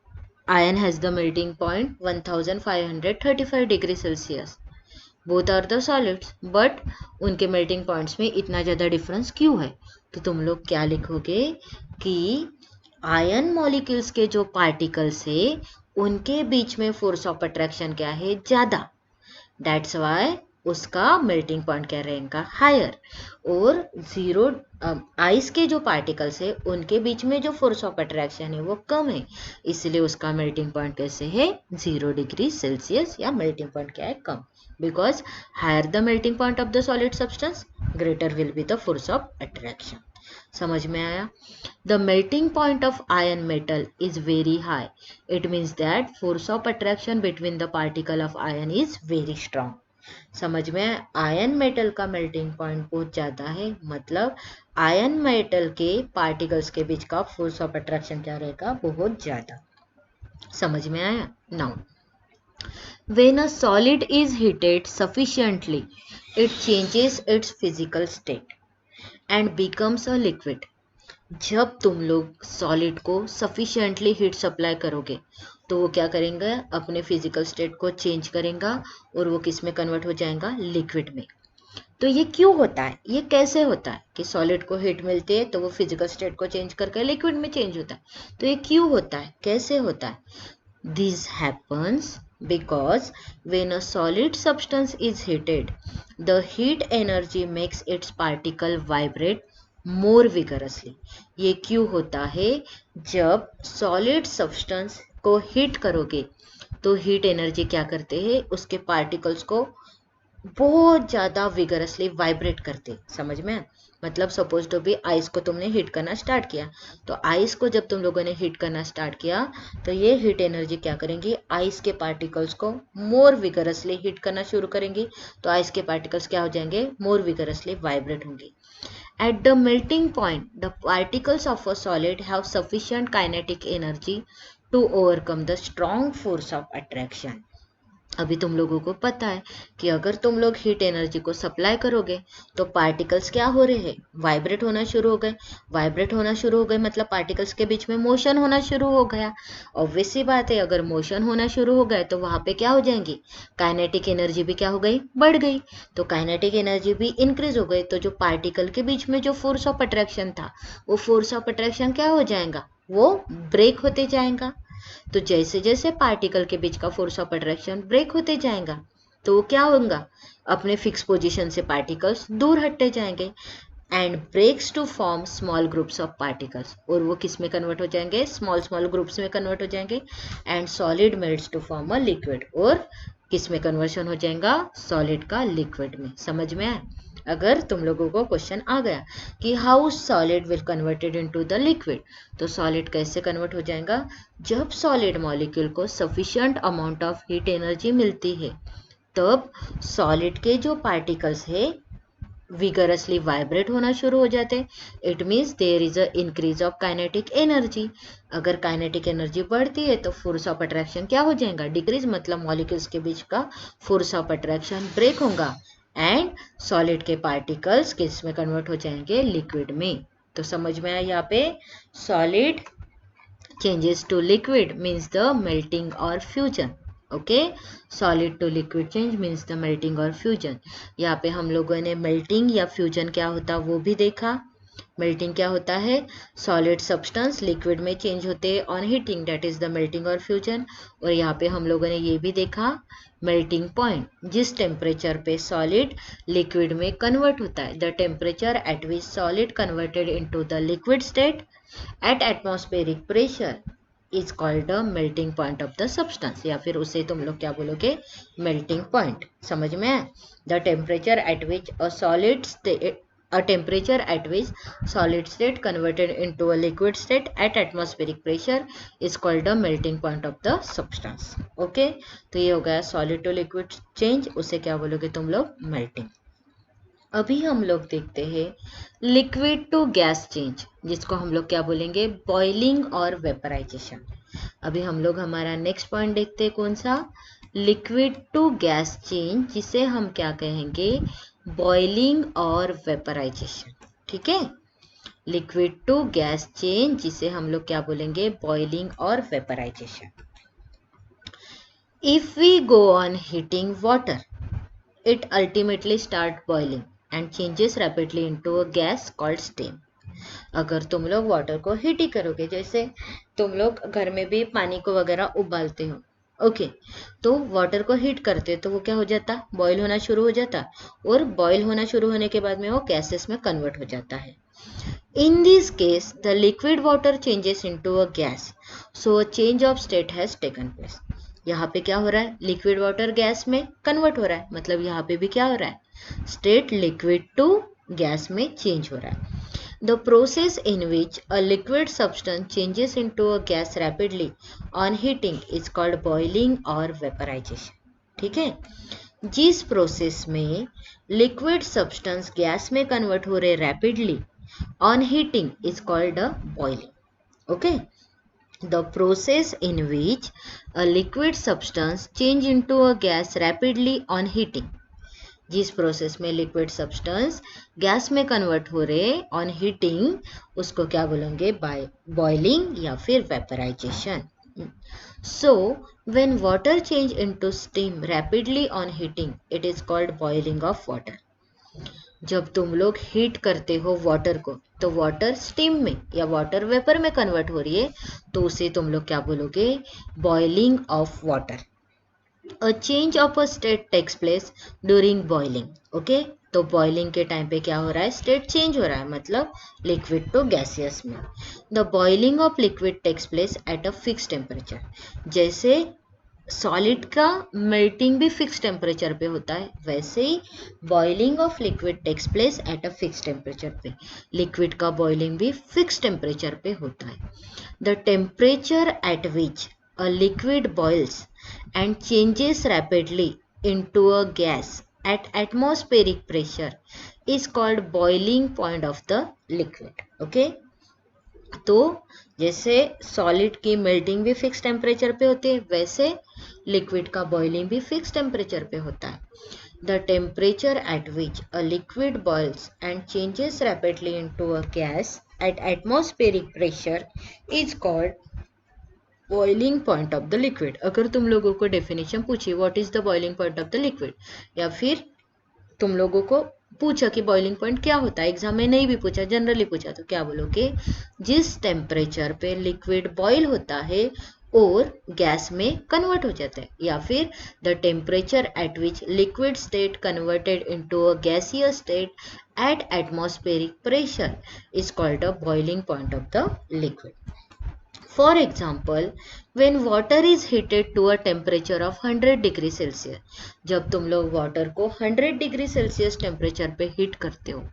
iron has the melting point 1535 degree Celsius, both are the solids, but उनके मेल्टिंग पॉइंट्स में इतना ज़्यादा डिफरेंस क्यों है? तो तुम लोग क्या लिखोगे कि आयन मॉलिक्यूल्स के जो पार्टिकल्स है उनके बीच में फोर्स ऑफ अट्रैक्शन क्या है, ज़्यादा। दैट्स वाई उसका मेल्टिंग पॉइंट क्या रहेगा, हायर। और जीरो आइस के जो पार्टिकल्स है उनके बीच में जो फोर्स ऑफ अट्रैक्शन है वो कम है, इसलिए उसका मेल्टिंग पॉइंट कैसे है, 0 डिग्री सेल्सियस, या मेल्टिंग पॉइंट क्या है, कम। Because higher the melting point of the solid substance, greater will be the force of attraction. समझ में आया? The melting point of iron metal is very high, it means that force of attraction between the particle of iron is very strong. समझ में? Iron metal का melting point बहुत ज़्यादा है, मतलब आयन मेटल के पार्टिकल्स के बीच का फोर्स ऑफ अट्रैक्शन क्या रहेगा, बहुत ज़्यादा। समझ में आया? Now when a solid is heated sufficiently, it changes its physical state and becomes a liquid. जब तुम लोग सॉलिड को सफिशिएंटली हीट सप्लाई करोगे तो वो क्या करेंगे, अपने फिजिकल स्टेट को चेंज करेगा और वो किस में कन्वर्ट हो जाएगा, लिक्विड में। तो ये क्यों होता है, ये कैसे होता है कि सॉलिड को हीट मिलती है तो वो फिजिकल स्टेट को चेंज करके लिक्विड में चेंज होता है? तो ये क्यों होता है, कैसे होता है? This happens because when a solid substance is heated, the heat energy makes its particle vibrate more vigorously. ये क्यों होता है? जब solid substance को हीट करोगे तो हीट एनर्जी क्या करते हैं, उसके पार्टिकल्स को बहुत ज़्यादा विगरसली वाइब्रेट करते। समझ में? मतलब सपोज टू बी आइस को तुमने हीट करना स्टार्ट किया, तो आइस को जब तुम लोगों ने हीट करना स्टार्ट किया तो ये हीट एनर्जी क्या करेंगी, आइस के पार्टिकल्स को मोर विगरसली हीट करना शुरू करेंगी, तो आइस के पार्टिकल्स क्या हो जाएंगे, मोर विगरसली वाइब्रेट होंगे। At the melting point, the particles of a solid have sufficient kinetic energy to overcome the strong force of attraction. अभी तुम लोगों को पता है कि अगर तुम लोग हीट एनर्जी को सप्लाई करोगे तो पार्टिकल्स क्या हो रहे हैं, वाइब्रेट होना शुरू हो गए। वाइब्रेट होना शुरू हो गए मतलब पार्टिकल्स के बीच में मोशन होना शुरू हो गया। ऑब्वियस सी बात है, अगर मोशन होना शुरू हो गए तो वहाँ पे क्या हो जाएंगी, काइनेटिक एनर्जी भी क्या हो गई, बढ़ गई। तो काइनेटिक एनर्जी भी इंक्रीज हो गई, तो जो पार्टिकल के बीच में जो फोर्स ऑफ अट्रैक्शन था वो फोर्स ऑफ अट्रैक्शन क्या हो जाएगा, वो ब्रेक होते जाएगा। तो जैसे जैसे पार्टिकल के बीच का फोर्स ऑफ अट्रैक्शन ब्रेक होते जाएगा तो क्या होगा, अपने फिक्स पोजीशन से पार्टिकल्स दूर हटते जाएंगे and breaks to form small groups of particles, और वो किस में कन्वर्ट हो जाएंगे, स्मॉल स्मॉल ग्रुप्स में कन्वर्ट हो जाएंगे and solid melts to form a liquid, और किस में कन्वर्शन हो जाएगा, सॉलिड का लिक्विड में। समझ में आया? अगर तुम लोगों को क्वेश्चन आ गया कि how solid will converted into the liquid, तो सॉलिड कैसे कन्वर्ट हो जाएगा, जब सॉलिड मॉलिक्यूल को sufficient amount of heat energy मिलती है तब सॉलिड के जो पार्टिकल्स है विगरसली वाइब्रेट होना शुरू हो जाते हैं। It means there is a increase of kinetic energy. अगर काइनेटिक एनर्जी बढ़ती है तो फोर्स ऑफ अट्रैक्शन क्या हो जाएगा, डिक्रीज, मतलब मॉलिक्यूल्स के बीच का फोर्स ऑफ अट्रैक्शन ब्रेक होगा एंड सॉलिड के पार्टिकल्स किस में कन्वर्ट हो जाएंगे, लिक्विड में। तो समझ में आया यहाँ पे, solid changes to liquid means the melting और fusion. Okay, solid to liquid change means the melting और फ्यूजन। यहाँ पे हम लोगों ने मेल्टिंग या फ्यूजन क्या होता वो भी देखा, मेल्टिंग क्या होता है, सॉलिड सब्सटेंस लिक्विड में चेंज होते हैं on heating, that is the melting और फ्यूजन। और यहाँ पे हम लोगों ने ये भी देखा मेल्टिंग पॉइंट, जिस टेम्परेचर पे सॉलिड लिक्विड में कन्वर्ट होता है, the temperature at which solid converted into the liquid state at atmospheric pressure is called the melting point of the substance, या फिर उसे तुम लोग क्या बोलोगे, मेल्टिंग पॉइंट। समझ में आया? The temperature at which a temperature at which solid state converted into a liquid state at atmospheric pressure is called the melting point of the substance. Okay, तो ये हो गया solid to liquid change, उसे क्या बोलोगे तुम लोग, melting। अभी हम लोग देखते हैं लिक्विड टू गैस चेंज, जिसको हम लोग क्या बोलेंगे, बॉइलिंग और वेपराइजेशन। अभी हम लोग हमारा नेक्स्ट पॉइंट देखते हैं, कौन सा, लिक्विड टू गैस चेंज, जिसे हम क्या कहेंगे, बॉइलिंग और वेपराइजेशन। ठीक है, लिक्विड टू गैस चेंज, जिसे हम लोग क्या बोलेंगे, बॉइलिंग और vaporization. If we go on heating water, it ultimately start boiling and changes rapidly into a gas called steam। अगर तुम लोग वाटर को हीट ही करोगे, जैसे तुम लोग घर में भी पानी को वगैरह उबालते हो, ओके, तो वाटर को हीट करते तो वो क्या हो जाता, बॉईल होना शुरू हो जाता, और बॉईल होना शुरू होने के बाद में वो गैसेस में कन्वर्ट हो जाता है। In this case, the liquid water changes into a gas, so a change of state has taken place। यहाँ पे क्या हो रहा है, लिक्विड वाटर गैस में कन्वर्ट हो रहा है, मतलब यहाँ पे भी क्या हो रहा है, स्टेट लिक्विड टू गैस में चेंज हो रहा है। The process in which a liquid substance changes into a gas rapidly on heating is called boiling और वेपराइजेशन। ठीक है, जिस प्रोसेस में लिक्विड सब्सटेंस गैस में कन्वर्ट हो रहे rapidly on heating is called a boiling. Okay, the process in which a liquid substance change into a gas rapidly on heating, जिस process में लिक्विड सब्सटेंस गैस में convert हो रहे on heating, उसको क्या बोलेंगे, बॉइलिंग या फिर vaporization. So when water change into steam rapidly on heating, it is called boiling of water. जब तुम लोग हीट करते हो वाटर को, तो वाटर स्टीम में या वाटर वेपर में कन्वर्ट हो रही है, तो उसे तुम लोग क्या बोलोगे, boiling of water. A change of a state takes place during boiling. Okay, तो बॉइलिंग के टाइम पे क्या हो रहा है, स्टेट चेंज हो रहा है, मतलब लिक्विड टू गैसियस में। The boiling of liquid takes place at a fix temperature, जैसे सॉलिड का मेल्टिंग भी फिक्स टेम्परेचर पे होता है, वैसे ही boiling of liquid takes place at a fix temperature पे, लिक्विड का बॉइलिंग भी फिक्स टेम्परेचर पे होता है। The temperature at which a liquid boils and changes rapidly into a gas at atmospheric pressure is called boiling point of the liquid. Okay, तो जैसे solid की melting भी फिक्स टेम्परेचर पे होती है, वैसे लिक्विड का बॉइलिंग भी फिक्स टेम्परेचर पे होता है। The temperature at which a liquid boils and changes rapidly into a gas at atmospheric pressure is called boiling point of the liquid. अगर तुम लोगों को डेफिनेशन पूछी what is the boiling point of the liquid, या फिर तुम लोगों को पूछा कि बॉइलिंग पॉइंट क्या होता है, एग्जाम में नहीं भी पूछा, जनरली पूछा, तो क्या बोलोगे, जिस टेम्परेचर पे लिक्विड बॉईल होता है और गैस में कन्वर्ट हो जाता है, या फिर the temperature at which liquid state converted into a gaseous state at atmospheric pressure is called a boiling point of the liquid. For example, when water is heated to a temperature of 100 degree Celsius, जब तुम लोग water को 100 degree Celsius temperature पे heat करते हो,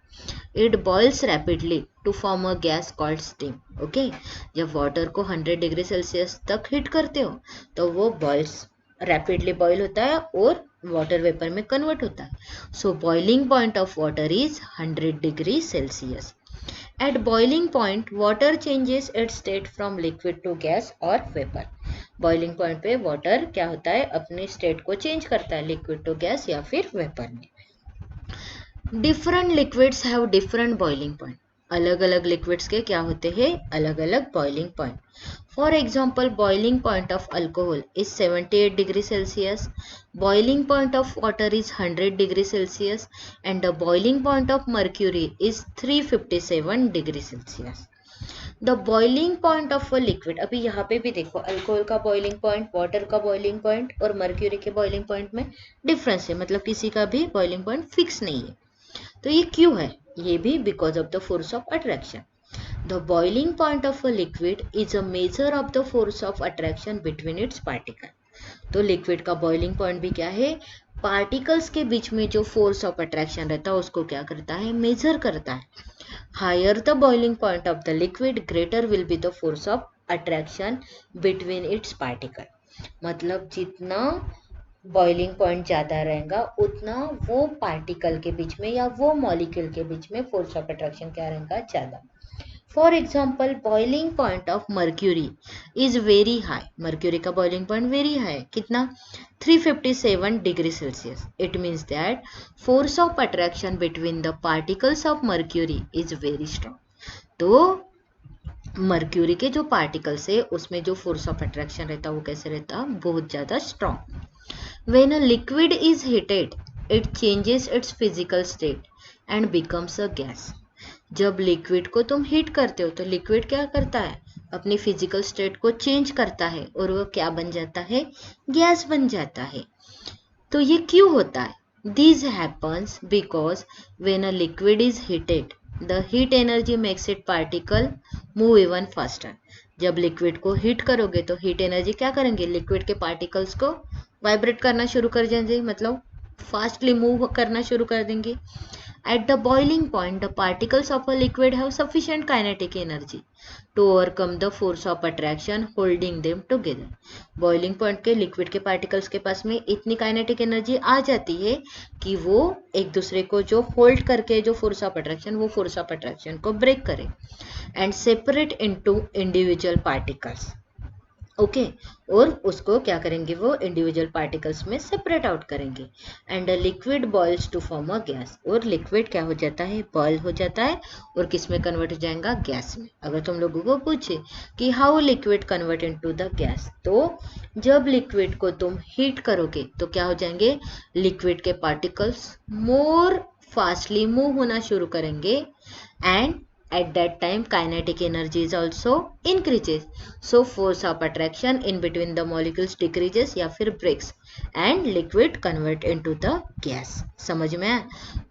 it boils rapidly to form a gas called steam. Okay, जब water को 100 degree Celsius तक हीट करते हो, तो वो बॉइल्स रैपिडली बॉईल होता है और वाटर वेपर में कन्वर्ट होता है। सो boiling point of water is 100 degree Celsius. At boiling point, water changes its state from liquid to gas or vapor। Boiling point पे water क्या होता है, अपने state को change करता है, liquid to gas या फिर vapor में। Different liquids have different boiling point। अलग अलग लिक्विड्स के क्या होते हैं, अलग अलग boiling point. For example boiling point of alcohol is 78 degree Celsius, boiling point of water is 100 degree Celsius and the boiling point of mercury is 357 degree Celsius. The boiling point of a liquid, अभी यहाँ पे भी देखो alcohol का boiling point, water का boiling point और mercury के boiling point में डिफरेंस है, मतलब किसी का भी बॉइलिंग पॉइंट फिक्स नहीं है। तो ये क्यों है, ये भी because of the force of attraction. The boiling point of a liquid is a measure of the force of attraction between its particle. तो लिक्विड का बॉइलिंग पॉइंट भी क्या है, पार्टिकल्स के बीच में जो फोर्स ऑफ अट्रैक्शन रहता है उसको क्या करता है, मेजर करता है। Higher the boiling point of the liquid greater will be the force of attraction between its particle. मतलब जितना बॉइलिंग पॉइंट ज़्यादा रहेगा उतना वो पार्टिकल के बीच में या वो मॉलिक्यूल के बीच में फोर्स ऑफ अट्रैक्शन क्या रहेगा, ज़्यादा। For example boiling point of mercury is very high, mercury का बॉइलिंग पॉइंट वेरी हाई, कितना, 357 degree Celsius. It means that force of attraction between the particles of mercury is very strong. तो mercury के जो particles है उसमें जो force of attraction रहता है वो कैसे रहता, बहुत ज़्यादा strong. When a liquid is heated, it changes its physical state and becomes a gas. जब लिक्विड को तुम हीट करते हो तो लिक्विड क्या करता है, अपनी फिजिकल स्टेट को चेंज करता है और वो क्या बन जाता है, गैस बन जाता है। तो ये क्यों होता है, this happens because when a liquid is heated the heat energy makes it particle move even faster. जब लिक्विड को हीट करोगे तो हीट एनर्जी क्या करेंगे, लिक्विड के पार्टिकल्स को वाइब्रेट करना शुरू कर देंगे, मतलब फास्टली मूव करना शुरू कर देंगे। At the boiling point, the particles of a liquid have sufficient kinetic energy to overcome the force of attraction holding them together. Boiling point के लिक्विड के पार्टिकल्स के पास में इतनी काइनेटिक एनर्जी आ जाती है कि वो एक दूसरे को जो होल्ड करके जो फोर्स ऑफ अट्रैक्शन, वो फोर्स ऑफ अट्रैक्शन को ब्रेक करे and separate into individual particles. Okay और उसको क्या करेंगे, वो इंडिविजुअल पार्टिकल्स में सेपरेट आउट करेंगे। And liquid boils to form a gas, और लिक्विड क्या हो जाता है, बॉयल हो जाता है और किस में कन्वर्ट हो जाएगा, गैस में। अगर तुम लोगों को पूछे कि how liquid convert into the gas, तो जब लिक्विड को तुम हीट करोगे तो क्या हो जाएंगे, लिक्विड के पार्टिकल्स मोर फास्टली मूव होना शुरू करेंगे and at that time kinetic energy is also increases, so force of attraction in between the molecules decreases या फिर breaks and liquid convert into the gas। समझ में आया,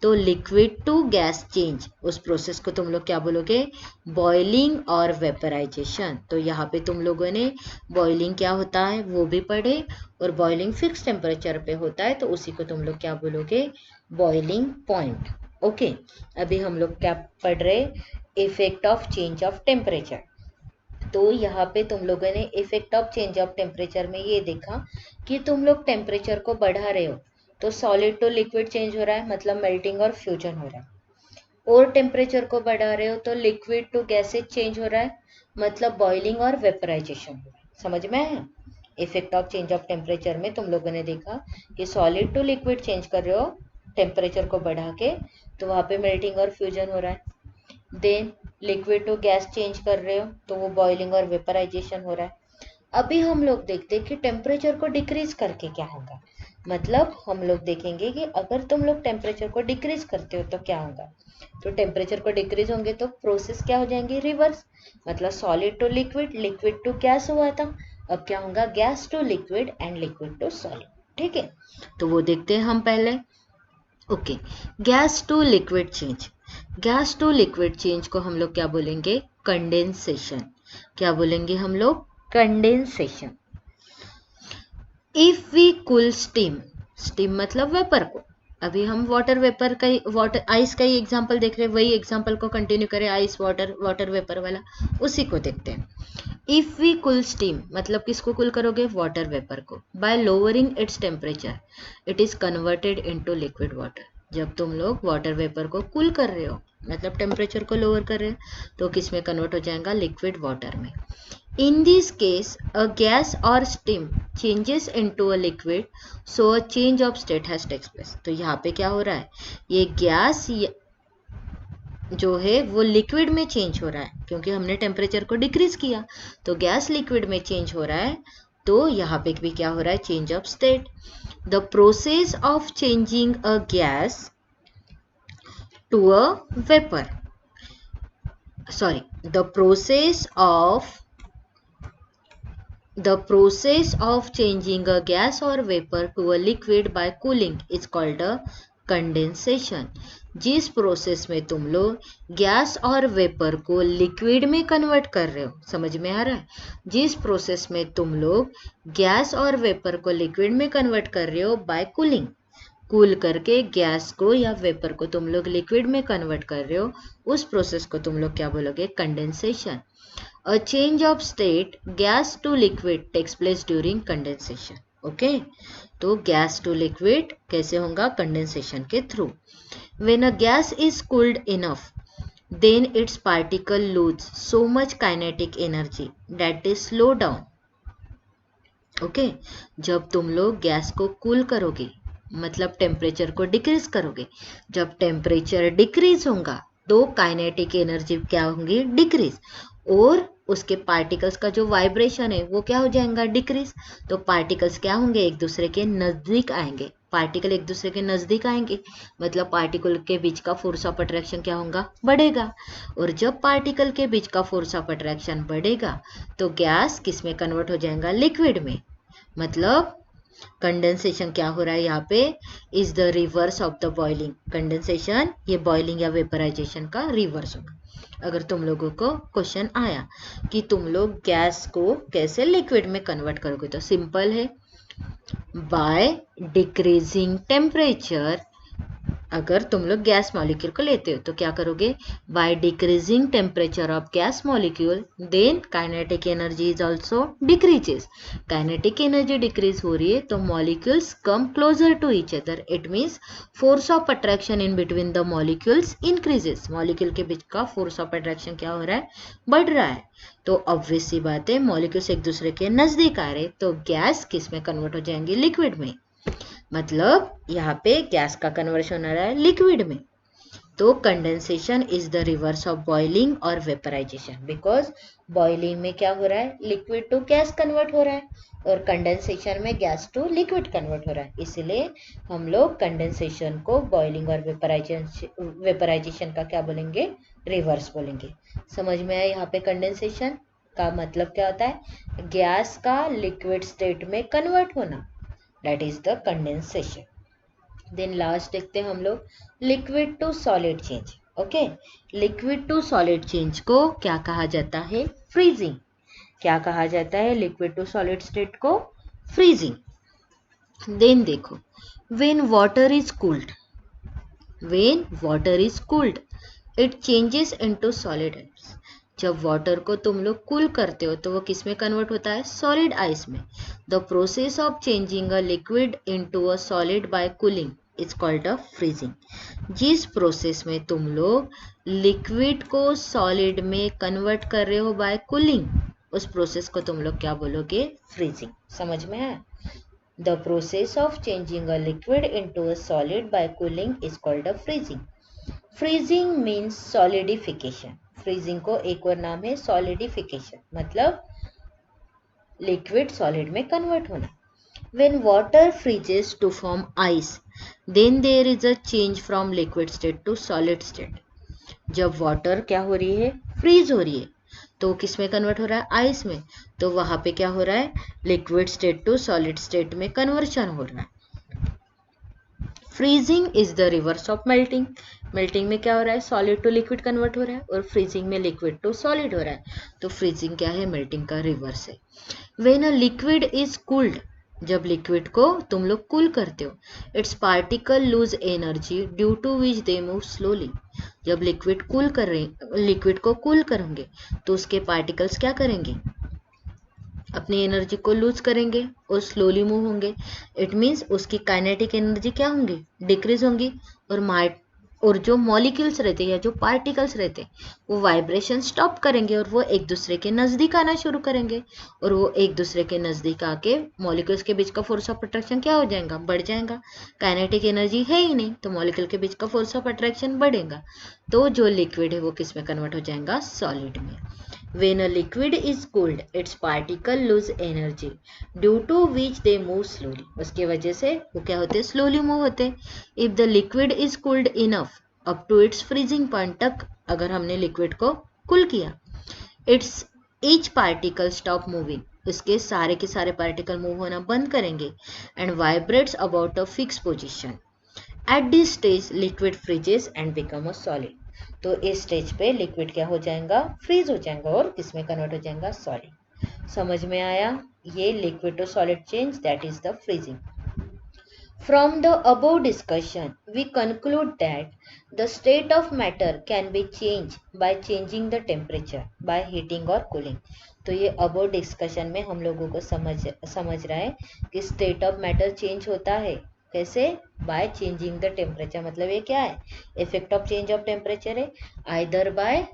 तो liquid to gas change उस प्रोसेस को तुम लोग क्या बोलोगे, बॉइलिंग और वेपराइजेशन। तो यहाँ पे तुम लोगों ने बॉइलिंग क्या होता है वो भी पढ़े और बॉइलिंग फिक्स टेम्परेचर पे होता है तो उसी को तुम लोग क्या बोलोगे, बॉइलिंग पॉइंट। ओके अभी हम लोग क्या पढ़ रहे, effect of change of temperature. तो यहाँ पे तुम लोगों ने effect of change of temperature में ये देखा कि तुम लोग टेम्परेचर को बढ़ा रहे हो तो सॉलिड टू लिक्विड चेंज हो रहा है, मतलब मेल्टिंग और फ्यूजन हो रहा है, और टेम्परेचर को बढ़ा रहे हो तो लिक्विड टू गैसेज चेंज हो रहा है, मतलब बॉइलिंग और वेपराइजेशन हो रहा है। समझ में आया, effect of change of temperature में तुम लोगों ने देखा कि सॉलिड टू लिक्विड चेंज कर रहे हो टेम्परेचर को बढ़ा के तो वहाँ पे मेल्टिंग और फ्यूजन हो रहा है, then liquid to gas change कर रहे हो तो वो बॉइलिंग और वेपराइजेशन हो रहा है। अभी हम लोग देखते हैं कि टेम्परेचर को डिक्रीज करके क्या होगा, मतलब हम लोग देखेंगे कि अगर तुम लोग टेम्परेचर को डिक्रीज करते हो तो क्या होगा, तो टेम्परेचर को डिक्रीज होंगे तो प्रोसेस क्या हो जाएंगे, रिवर्स, मतलब solid to liquid, liquid to gas हुआ था, अब क्या होगा, gas to liquid and liquid to solid. ठीक है तो वो देखते हैं हम पहले। Okay gas to liquid change, gas to liquid change को हम लोग क्या बोलेंगे, कंडेंसेशन। क्या बोलेंगे हम लोग, condensation. If we cool steam, steam मतलब वेपर को, अभी हम वाटर वेपर का ही, वाटर आइस का ही एग्जांपल देख रहे हैं, वही एग्जांपल को कंटिन्यू करें, आइस वाटर, वाटर वेपर वाला, उसी को देखते हैं। इफ वी कूल स्टीम मतलब किसको कूल करोगे, वाटर वेपर को, bye lowering its temperature it is converted into liquid water. जब तुम लोग वाटर वेपर को कूल कर रहे हो मतलब टेम्परेचर को लोअर कर रहे हो तो किस में कन्वर्ट हो जाएगा, लिक्विड वाटर में। In this case, a gas or steam changes into a liquid, so a change of state has takes place। तो यहाँ पे क्या हो रहा है, ये गैस जो है वो लिक्विड में चेंज हो रहा है, क्योंकि हमने टेम्परेचर को डिक्रीज किया, तो गैस लिक्विड में चेंज हो रहा है, तो यहाँ पे भी क्या हो रहा है, change of state. The process of changing a gas to a vapour, sorry, the process of changing a gas or vapor to a liquid by cooling is called a condensation. जिस प्रोसेस में तुम लोग gas और vapour को liquid में convert कर रहे हो, समझ में आ रहा है, जिस प्रोसेस में तुम लोग गैस और वेपर को लिक्विड में कन्वर्ट कर रहे हो बाय कूलिंग, कूल करके गैस को या वेपर को तुम लोग लिक्विड में कन्वर्ट कर रहे हो, उस प्रोसेस को तुम लोग क्या बोलोगे, condensation. A change of state gas to liquid takes place during condensation. Okay, तो गैस टू लिक्विड कैसे होगा, कंडेंसेशन के through. When a gas is cooled enough, then its particle lose so much kinetic energy that they slow down. Okay, जब तुम लोग gas को cool करोगे, मतलब टेम्परेचर को डिक्रीज करोगे, जब टेम्परेचर डिक्रीज होगा तो काइनेटिक एनर्जी क्या होंगी, डिक्रीज, और उसके पार्टिकल्स का जो वाइब्रेशन है वो क्या हो जाएगा, डिक्रीज। तो पार्टिकल्स क्या होंगे, एक दूसरे के नजदीक आएंगे, पार्टिकल एक दूसरे के नजदीक आएंगे, मतलब पार्टिकल के बीच का फोर्स ऑफ अट्रैक्शन क्या होगा, बढ़ेगा। और जब पार्टिकल के बीच का फोर्स ऑफ अट्रैक्शन बढ़ेगा तो गैस किस में कन्वर्ट हो जाएगा, लिक्विड में। मतलब कंडेंसेशन क्या हो रहा है यहाँ पे, is the reverse of the boiling. Condensation ये बॉइलिंग या वेपराइजेशन का रिवर्स होगा। अगर तुम लोगों को क्वेश्चन आया कि तुम लोग गैस को कैसे लिक्विड में कन्वर्ट करोगे, तो सिंपल है, बाय डिक्रीजिंग टेम्परेचर। अगर तुम लोग गैस मॉलिक्यूल को लेते हो तो क्या करोगे, by decreasing temperature of gas molecule, then kinetic energy is also decreases. Kinetic energy decrease हो रही है तो molecules come closer to each other, it means force of attraction in between the molecules increases. Molecule के बीच का force of attraction क्या हो रहा है, बढ़ रहा है। तो ऑब्वियस सी बात है, मॉलिक्यूल्स एक दूसरे के नजदीक आ रहे, तो गैस किस में कन्वर्ट हो जाएंगी, लिक्विड में। मतलब यहाँ पे गैस का कन्वर्शन हो रहा है लिक्विड में। तो condensation is the reverse of boiling और वेपराइजेशन, बिकॉज बॉइलिंग में क्या हो रहा है, लिक्विड टू गैस कन्वर्ट हो रहा है, और कंडेंसेशन में गैस टू लिक्विड कन्वर्ट हो रहा है। इसलिए हम लोग कंडेंसेशन को बॉइलिंग और वेपराइजेशन का क्या बोलेंगे, रिवर्स बोलेंगे। समझ में आया यहाँ पे कंडेंसेशन का मतलब क्या होता है, गैस का लिक्विड स्टेट में कन्वर्ट होना, that is the condensation. Then last देखते हैं हम लोग, liquid to solid change. Okay, liquid to solid change को क्या कहा जाता है, फ्रीजिंग। क्या कहा जाता है लिक्विड टू सॉलिड स्टेट को, फ्रीजिंग। देन देखो, when water is cooled, it changes into solid ice. जब वाटर को तुम लोग कूल करते हो तो वो किस में कन्वर्ट होता है, सॉलिड आइस में। The process of changing a liquid into a solid bye cooling is called a freezing. जिस प्रोसेस में तुम लोग लिक्विड को सॉलिड में कन्वर्ट कर रहे हो बाय कूलिंग, उस प्रोसेस को तुम लोग क्या बोलोगे, फ्रीजिंग। समझ में है, the process of changing a liquid into a solid bye cooling is called a freezing. Freezing means solidification. Freezing को एक और नाम है सॉलिडिफिकेशन, मतलब लिक्विड सॉलिड में कन्वर्ट होना। When water freezes to form ice, then there is a change from liquid state to solid state. जब water क्या हो रही है, फ्रीज हो रही है, तो किस में कन्वर्ट हो रहा है, आइस में। तो वहां पे क्या हो रहा है, liquid state to solid state में कन्वर्शन हो रहा है। Freezing is the reverse of melting. Melting में क्या हो रहा है, सॉलिड टू लिक्विड कन्वर्ट हो रहा है, और फ्रीजिंग में लिक्विड टू सॉलिड हो रहा है। तो फ्रीजिंग क्या है, मेल्टिंग का रिवर्स है। When a liquid is cooled, जब लिक्विड को तुम लोग कूल करते हो, its particle lose energy due to which they move slowly. जब लिक्विड को कूल करेंगे तो उसके पार्टिकल्स क्या करेंगे, अपनी एनर्जी को लूज करेंगे और स्लोली मूव होंगे। इट मीन्स उसकी काइनेटिक एनर्जी क्या होंगी, डिक्रीज होंगी, और और जो मॉलिक्यूल्स रहते हैं या जो पार्टिकल्स रहते हैं वो वाइब्रेशन स्टॉप करेंगे और वो एक दूसरे के नज़दीक आना शुरू करेंगे, और वो एक दूसरे के नज़दीक आके मॉलिक्यूल्स के बीच का फोर्स ऑफ अट्रैक्शन क्या हो जाएगा, बढ़ जाएगा। काइनेटिक एनर्जी है ही नहीं तो मॉलिक्यूल के बीच का फोर्स ऑफ अट्रैक्शन बढ़ेगा, तो जो लिक्विड है वो किस में कन्वर्ट हो जाएगा, सॉलिड में। When a liquid is cooled, its particle lose energy due to which they move slowly. उसके वजह से वो क्या होते हैं, slowly move होते हैं। If the liquid is cooled enough up to its freezing point, तक अगर हमने लिक्विड को कूल किया, its each particle stop moving, इसके सारे के सारे पार्टिकल मूव होना बंद करेंगे and vibrates about a fixed position. At this stage, liquid freezes and become a solid. तो इस स्टेज पे लिक्विड क्या हो जाएगा, फ्रीज हो जाएगा और किसमें कन्वर्ट हो जाएगा, सॉलिड। समझ में आया, ये liquid to solid change, that is the freezing. From the above discussion, we conclude that the state of matter can be changed by changing the temperature by heating or cooling. तो ये above discussion में हम लोगों को समझ रहा है कि state of matter change होता है कैसे, बाय चेंजिंग द टेम्परेचर। मतलब ये क्या है, effect of change of temperature है, आइदर बाय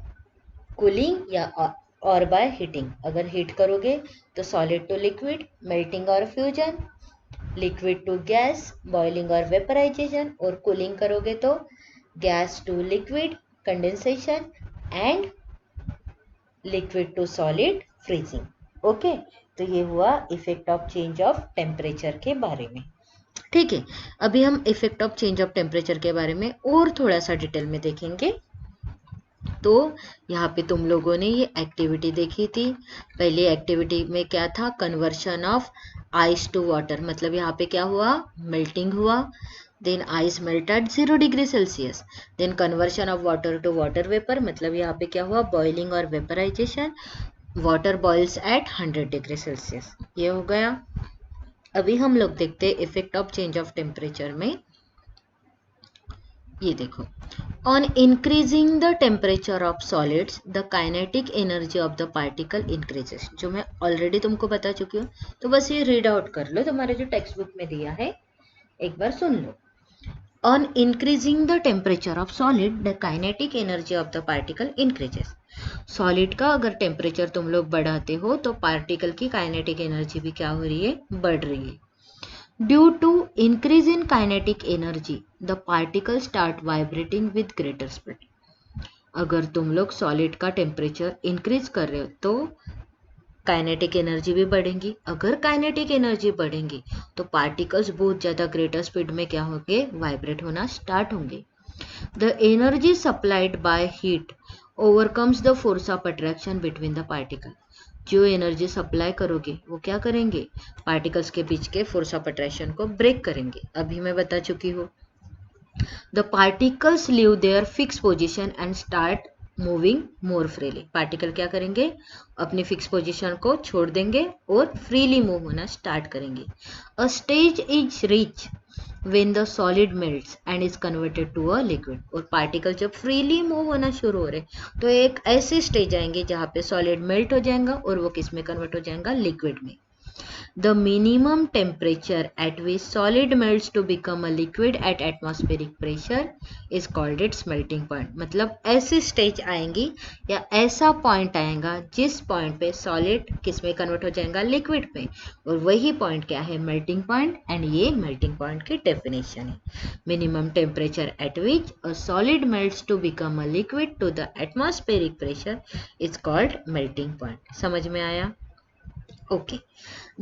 कूलिंग या और बाय हीटिंग। अगर हीट करोगे तो सॉलिड टू लिक्विड, मेल्टिंग और fusion, liquid to gas, boiling और वेपराइजेशन, और कूलिंग करोगे तो gas to liquid, condensation, and liquid to solid, freezing. Okay, तो ये हुआ effect of change of temperature के बारे में। ठीक है, अभी हम effect of change of temperature के बारे में और थोड़ा सा डिटेल में देखेंगे। तो यहाँ पे तुम लोगों ने ये एक्टिविटी देखी थी। पहली एक्टिविटी में क्या था, conversion of ice to water, मतलब यहाँ पे क्या हुआ, मेल्टिंग हुआ, then ice melt at 0 degree Celsius, then conversion of water to water vapour, मतलब यहाँ पे क्या हुआ, बॉइलिंग और vaporization, water boils at 100 degree Celsius, ये हो गया। अभी हम लोग देखते हैं effect of change of temperature में। ये देखो, on increasing the temperature of solids the kinetic energy of the particle increases, जो मैं ऑलरेडी तुमको बता चुकी हूँ, तो बस ये रीड आउट कर लो, तुम्हारे जो टेक्स्ट बुक में दिया है एक बार सुन लो। On increasing the temperature of solid the kinetic energy of the particle increases. Solid का अगर टेम्परेचर तुम लोग बढ़ाते हो तो पार्टिकल की काइनेटिक एनर्जी भी क्या हो रही है, बढ़ रही है। Due to increase in kinetic energy the particle start vibrating with greater speed. अगर तुम लोग सॉलिड का टेम्परेचर इंक्रीज कर रहे हो तो काइनेटिक एनर्जी भी बढ़ेगी। अगर काइनेटिक एनर्जी बढ़ेंगी तो पार्टिकल्स बहुत ज़्यादा ग्रेटर स्पीड में क्या होंगे, वाइब्रेट होना स्टार्ट होंगे। The energy supplied by heat overcomes the force of attraction between the particle. जो एनर्जी सप्लाई करोगे वो क्या करेंगे, पार्टिकल्स के बीच के फोर्स ऑफ अट्रैक्शन को ब्रेक करेंगे। अभी मैं बता चुकी हूँ। The particles leave their fix position and start moving more freely. Particle क्या करेंगे, अपनी फिक्स पोजीशन को छोड़ देंगे और फ्रीली मूव होना स्टार्ट करेंगे। अ stage is reach when the solid melts and is converted to a liquid। और पार्टिकल जब फ्रीली मूव होना शुरू हो रहे तो एक ऐसे स्टेज आएंगे जहाँ पे सॉलिड मेल्ट हो जाएगा और वो किस में कन्वर्ट हो जाएगा, लिक्विड में। The minimum temperature at which solid melts to become a liquid at atmospheric pressure is called its melting point। मतलब ऐसी स्टेज आएंगी या ऐसा पॉइंट आएगा जिस पॉइंट पे सॉलिड किस में कन्वर्ट हो जाएगा, लिक्विड में, और वही पॉइंट क्या है, मेल्टिंग पॉइंट। एंड ये मेल्टिंग पॉइंट की डेफिनेशन है, minimum temperature at which a solid melts to become a liquid to the atmospheric pressure is called melting point. समझ में आया? Okay.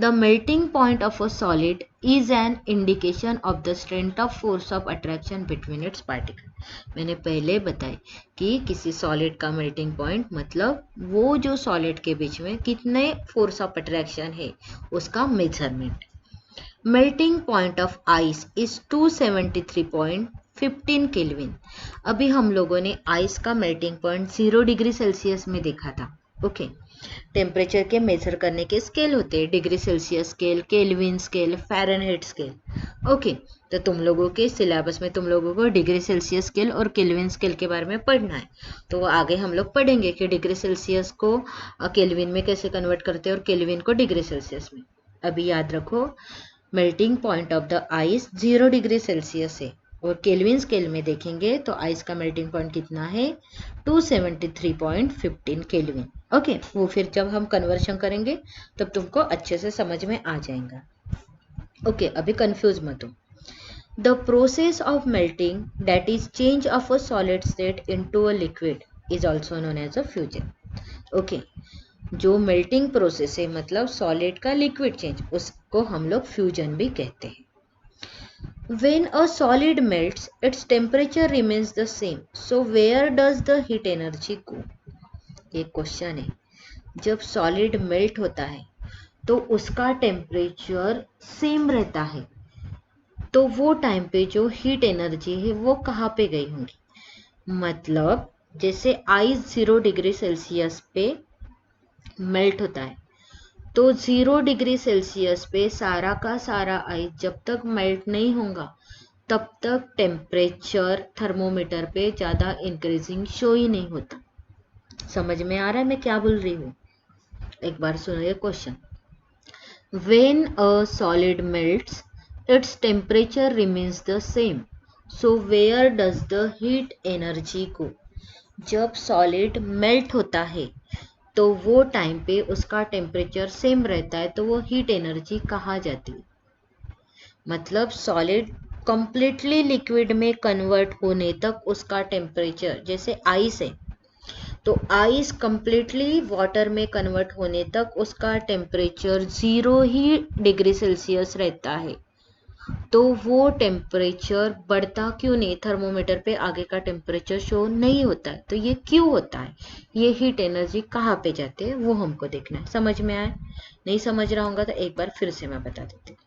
The melting point of a solid is an indication of the strength of force of attraction between its particles। मैंने पहले बताया कि किसी solid का melting point मतलब वो जो सॉलिड के बीच में कितने फोर्स ऑफ अट्रैक्शन है उसका measurement. Melting point of ice is 273.15 kelvin. अभी हम लोगों ने आइस का मेल्टिंग पॉइंट 0 डिग्री सेल्सियस में देखा था। ओके, टेम्परेचर के मेजर करने के स्केल होते हैं, degree Celsius scale, kelvin scale, Fahrenheit scale. Okay, तो तुम लोगों के सिलेबस में तुम लोगों को डिग्री सेल्सियस स्केल और केल्विन स्केल के बारे में पढ़ना है, तो आगे हम लोग पढ़ेंगे कि डिग्री सेल्सियस को केल्विन में कैसे कन्वर्ट करते हैं और केल्विन को डिग्री सेल्सियस में। अभी याद रखो, melting point of the ice 0 degree Celsius है और केल्विन स्केल में देखेंगे तो आइस का मेल्टिंग पॉइंट कितना है 273.15 केल्विन। ओके, वो फिर जब हम कन्वर्शन करेंगे तब तुमको अच्छे से समझ में आ जाएगा। ओके, अभी कंफ्यूज मत हो। The process of melting that is change of a solid state into a liquid is also known as a fusion. Okay, जो मेल्टिंग प्रोसेस है मतलब सॉलिड का लिक्विड चेंज, उसको हम लोग फ्यूजन भी कहते हैं। When a solid melts, its temperature remains the same. So where does the heat energy go? ये क्वेश्चन है। जब सॉलिड मेल्ट होता है तो उसका टेम्परेचर सेम रहता है, तो वो टाइम पे जो हीट एनर्जी है वो कहाँ पे गई होंगी? मतलब जैसे आइस 0 डिग्री सेल्सियस पे मेल्ट होता है, तो 0 डिग्री सेल्सियस पे सारा का सारा आइस जब तक मेल्ट नहीं होगा तब तक टेम्परेचर थर्मोमीटर पे ज़्यादा इंक्रीजिंग शो ही नहीं होता। समझ में आ रहा है मैं क्या बोल रही हूँ? एक बार सुनो ये question. When a solid melts, its temperature remains the same. So where does the heat energy go? जब सॉलिड मेल्ट होता है तो वो टाइम पे उसका टेम्परेचर सेम रहता है, तो वो हीट एनर्जी कहाँ जाती है? मतलब सॉलिड कंप्लीटली लिक्विड में कन्वर्ट होने तक उसका टेम्परेचर, जैसे आइस है तो आइस कंप्लीटली वाटर में कन्वर्ट होने तक उसका टेम्परेचर 0 ही डिग्री सेल्सियस रहता है, तो वो टेम्परेचर बढ़ता क्यों नहीं? थर्मोमीटर पे आगे का टेम्परेचर शो नहीं होता है, तो ये क्यों होता है? ये हीट एनर्जी कहाँ पे जाते हैं वो हमको देखना है। समझ में आया? नहीं समझ रहा होगा तो एक बार फिर से मैं बता देती हूँ।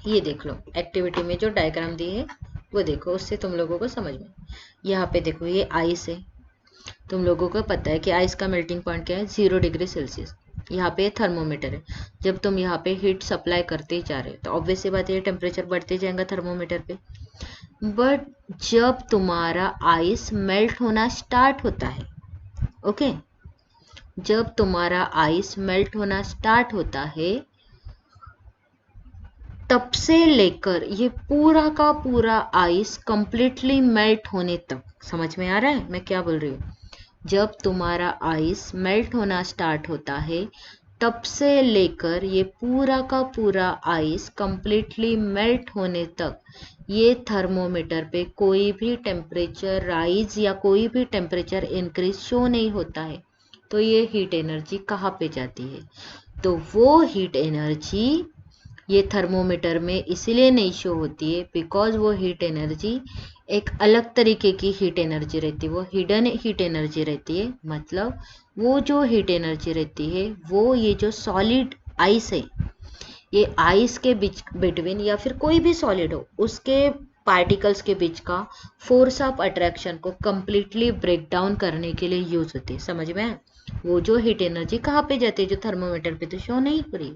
ये देख लो, एक्टिविटी में जो डायग्राम दी है वो देखो, उससे तुम लोगों को समझ में। यहाँ पे देखो ये आइस है, तुम लोगों को पता है कि आइस का मेल्टिंग पॉइंट क्या है 0 डिग्री सेल्सियस। यहाँ पे थर्मोमीटर है, जब तुम यहाँ पे हीट सप्लाई करते ही जा रहे हो तो ऑब्वियस सी बात है टेम्परेचर बढ़ते जाएगा थर्मोमीटर पे। बट जब तुम्हारा आइस मेल्ट होना स्टार्ट होता है, ओके, जब तुम्हारा आइस मेल्ट होना स्टार्ट होता है तब से लेकर ये पूरा का पूरा आइस कंप्लीटली मेल्ट होने तक, समझ में आ रहा है मैं क्या बोल रही हूँ? जब तुम्हारा आइस मेल्ट होना स्टार्ट होता है तब से लेकर ये पूरा का पूरा आइस कंप्लीटली मेल्ट होने तक ये थर्मोमीटर पे कोई भी टेम्परेचर राइज या कोई भी टेम्परेचर इंक्रीज शो नहीं होता है, तो ये हीट एनर्जी कहाँ पे जाती है? तो वो हीट एनर्जी ये थर्मोमीटर में इसीलिए नहीं शो होती है बिकॉज वो हीट एनर्जी एक अलग तरीके की हीट एनर्जी रहती है, वो हिडन हीट एनर्जी रहती है। मतलब वो जो हीट एनर्जी रहती है वो ये जो सॉलिड आइस है, ये आइस के बीच बिटवीन या फिर कोई भी सॉलिड हो उसके पार्टिकल्स के बीच का फोर्स ऑफ अट्रैक्शन को कंप्लीटली ब्रेक डाउन करने के लिए यूज होती है। समझ में आया? वो जो हीट एनर्जी कहाँ पे जाती है जो थर्मोमीटर पे तो शो नहीं हो रही,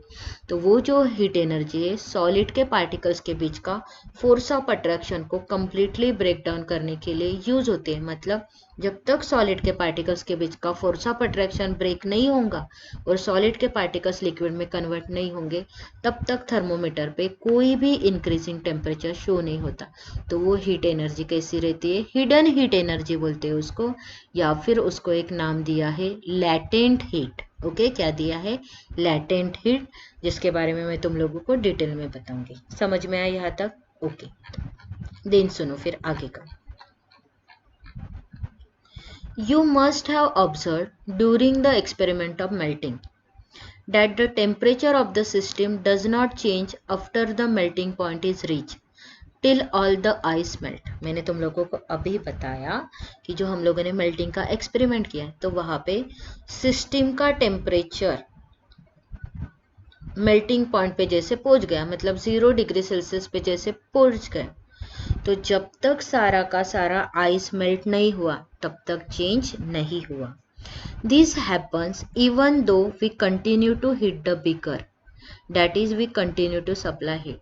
तो वो जो हीट एनर्जी है सॉलिड के पार्टिकल्स के बीच का फोर्स ऑफ अट्रैक्शन को कंप्लीटली ब्रेक डाउन करने के लिए यूज होते हैं। मतलब जब तक सॉलिड के पार्टिकल्स के बीच का फोर्स ऑफ अट्रैक्शन ब्रेक नहीं होगा और सॉलिड के पार्टिकल्स लिक्विड में कन्वर्ट नहीं होंगे तब तक थर्मोमीटर पे कोई भी इंक्रीजिंग टेम्परेचर शो नहीं होता। तो वो हीट एनर्जी कैसी रहती है? हिडन हीट एनर्जी बोलते हैं उसको, या फिर उसको एक नाम दिया है लैटेंट हीट। ओके, क्या दिया है? लैटेंट हीट, जिसके बारे में मैं तुम लोगों को डिटेल में बताऊंगी। समझ में आया यहाँ तक? ओके, देन सुनो फिर आगे का। You must have observed during the experiment of melting that the temperature of the system does not change after the melting point is reached till all the ice melt। मैंने तुम लोगों को अभी बताया कि जो हम लोगों ने मेल्टिंग का एक्सपेरिमेंट किया तो वहां पे सिस्टम का टेम्परेचर मेल्टिंग पॉइंट पे जैसे पहुंच गया, मतलब 0 डिग्री सेल्सियस पे जैसे पहुंच गया, तो जब तक सारा का सारा आइस मेल्ट नहीं हुआ तब तक चेंज नहीं हुआ। This happens even though we continue to heat the beaker, that is we continue to supply heat.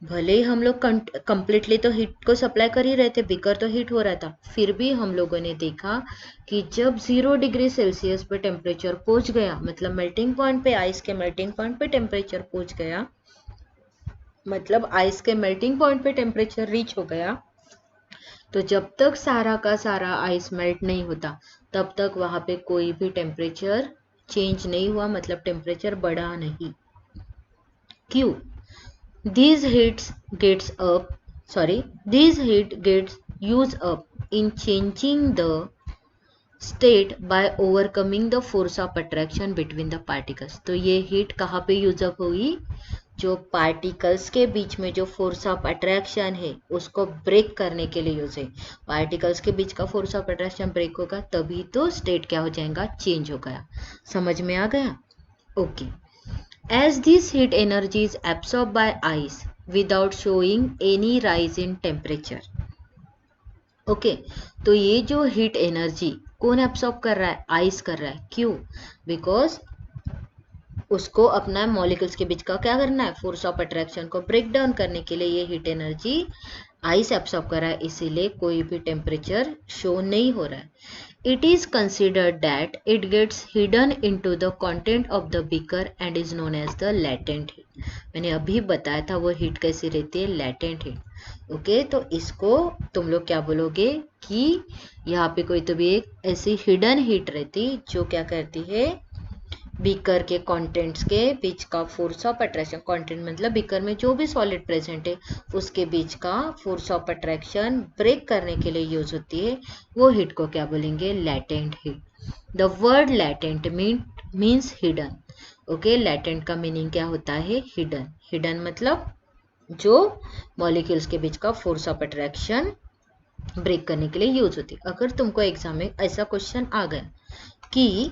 भले ही हम लोग कंप्लीटली तो हीट को सप्लाई कर ही रहे थे, बीकर तो हीट हो रहा था, फिर भी हम लोगों ने देखा कि जब 0 डिग्री सेल्सियस पे टेम्परेचर पहुंच गया, मतलब मेल्टिंग पॉइंट पे आइस के मेल्टिंग पॉइंट पे टेम्परेचर पहुंच गया, मतलब आइस के मेल्टिंग पॉइंट पे टेम्परेचर रीच हो गया, तो जब तक सारा का सारा आइस मेल्ट नहीं होता तब तक वहां पे कोई भी टेम्परेचर चेंज नहीं हुआ, मतलब टेम्परेचर बढ़ा नहीं। क्यों? These heats gets up, these heat gets used up in changing the state by overcoming the force of attraction between the particles। तो ये हीट कहाँ पे यूज अप हुई? जो पार्टिकल्स के बीच में जो फोर्स ऑफ अट्रैक्शन है उसको ब्रेक करने के लिए यूज है। पार्टिकल्स के बीच का फोर्स ऑफ अट्रैक्शन ब्रेक होगा तभी तो स्टेट क्या हो जाएगा? चेंज हो गया। समझ में आ गया? Okay. As this heat energy is absorbed by ice without showing any rise in temperature। Okay, तो ये जो हीट एनर्जी कौन एब्सॉर्ब कर रहा है? आइस कर रहा है। क्यों? बिकॉज उसको अपना मॉलिक्यूल्स के बीच का क्या करना है? फोर्स ऑफ अट्रैक्शन को ब्रेक डाउन करने के लिए ये हीट एनर्जी आइस एब्सॉर्ब कर रहा है, इसीलिए कोई भी टेम्परेचर शो नहीं हो रहा है। It is considered that it gets hidden into the content of the beaker and is known as the latent heat। मैंने अभी बताया था वो हीट कैसी रहती है? latent heat। ओके, तो इसको तुम लोग क्या बोलोगे कि यहाँ पे कोई तो भी एक ऐसी हिडन हीट रहती जो क्या करती है? बीकर के कंटेंट्स के बीच का फोर्स ऑफ अट्रैक्शन, कंटेंट मतलब बीकर में जो भी सॉलिड प्रेजेंट है उसके बीच का फोर्स ऑफ अट्रैक्शन ब्रेक करने के लिए यूज होती है, वो हीट को क्या बोलेंगे? Latent heat. The word latent means hidden. Okay, latent का मीनिंग क्या होता है? हिडन। हिडन मतलब जो मॉलिक्यूल्स के बीच का फोर्स ऑफ अट्रैक्शन ब्रेक करने के लिए यूज होती है। अगर तुमको एग्जाम में ऐसा क्वेश्चन आ गया कि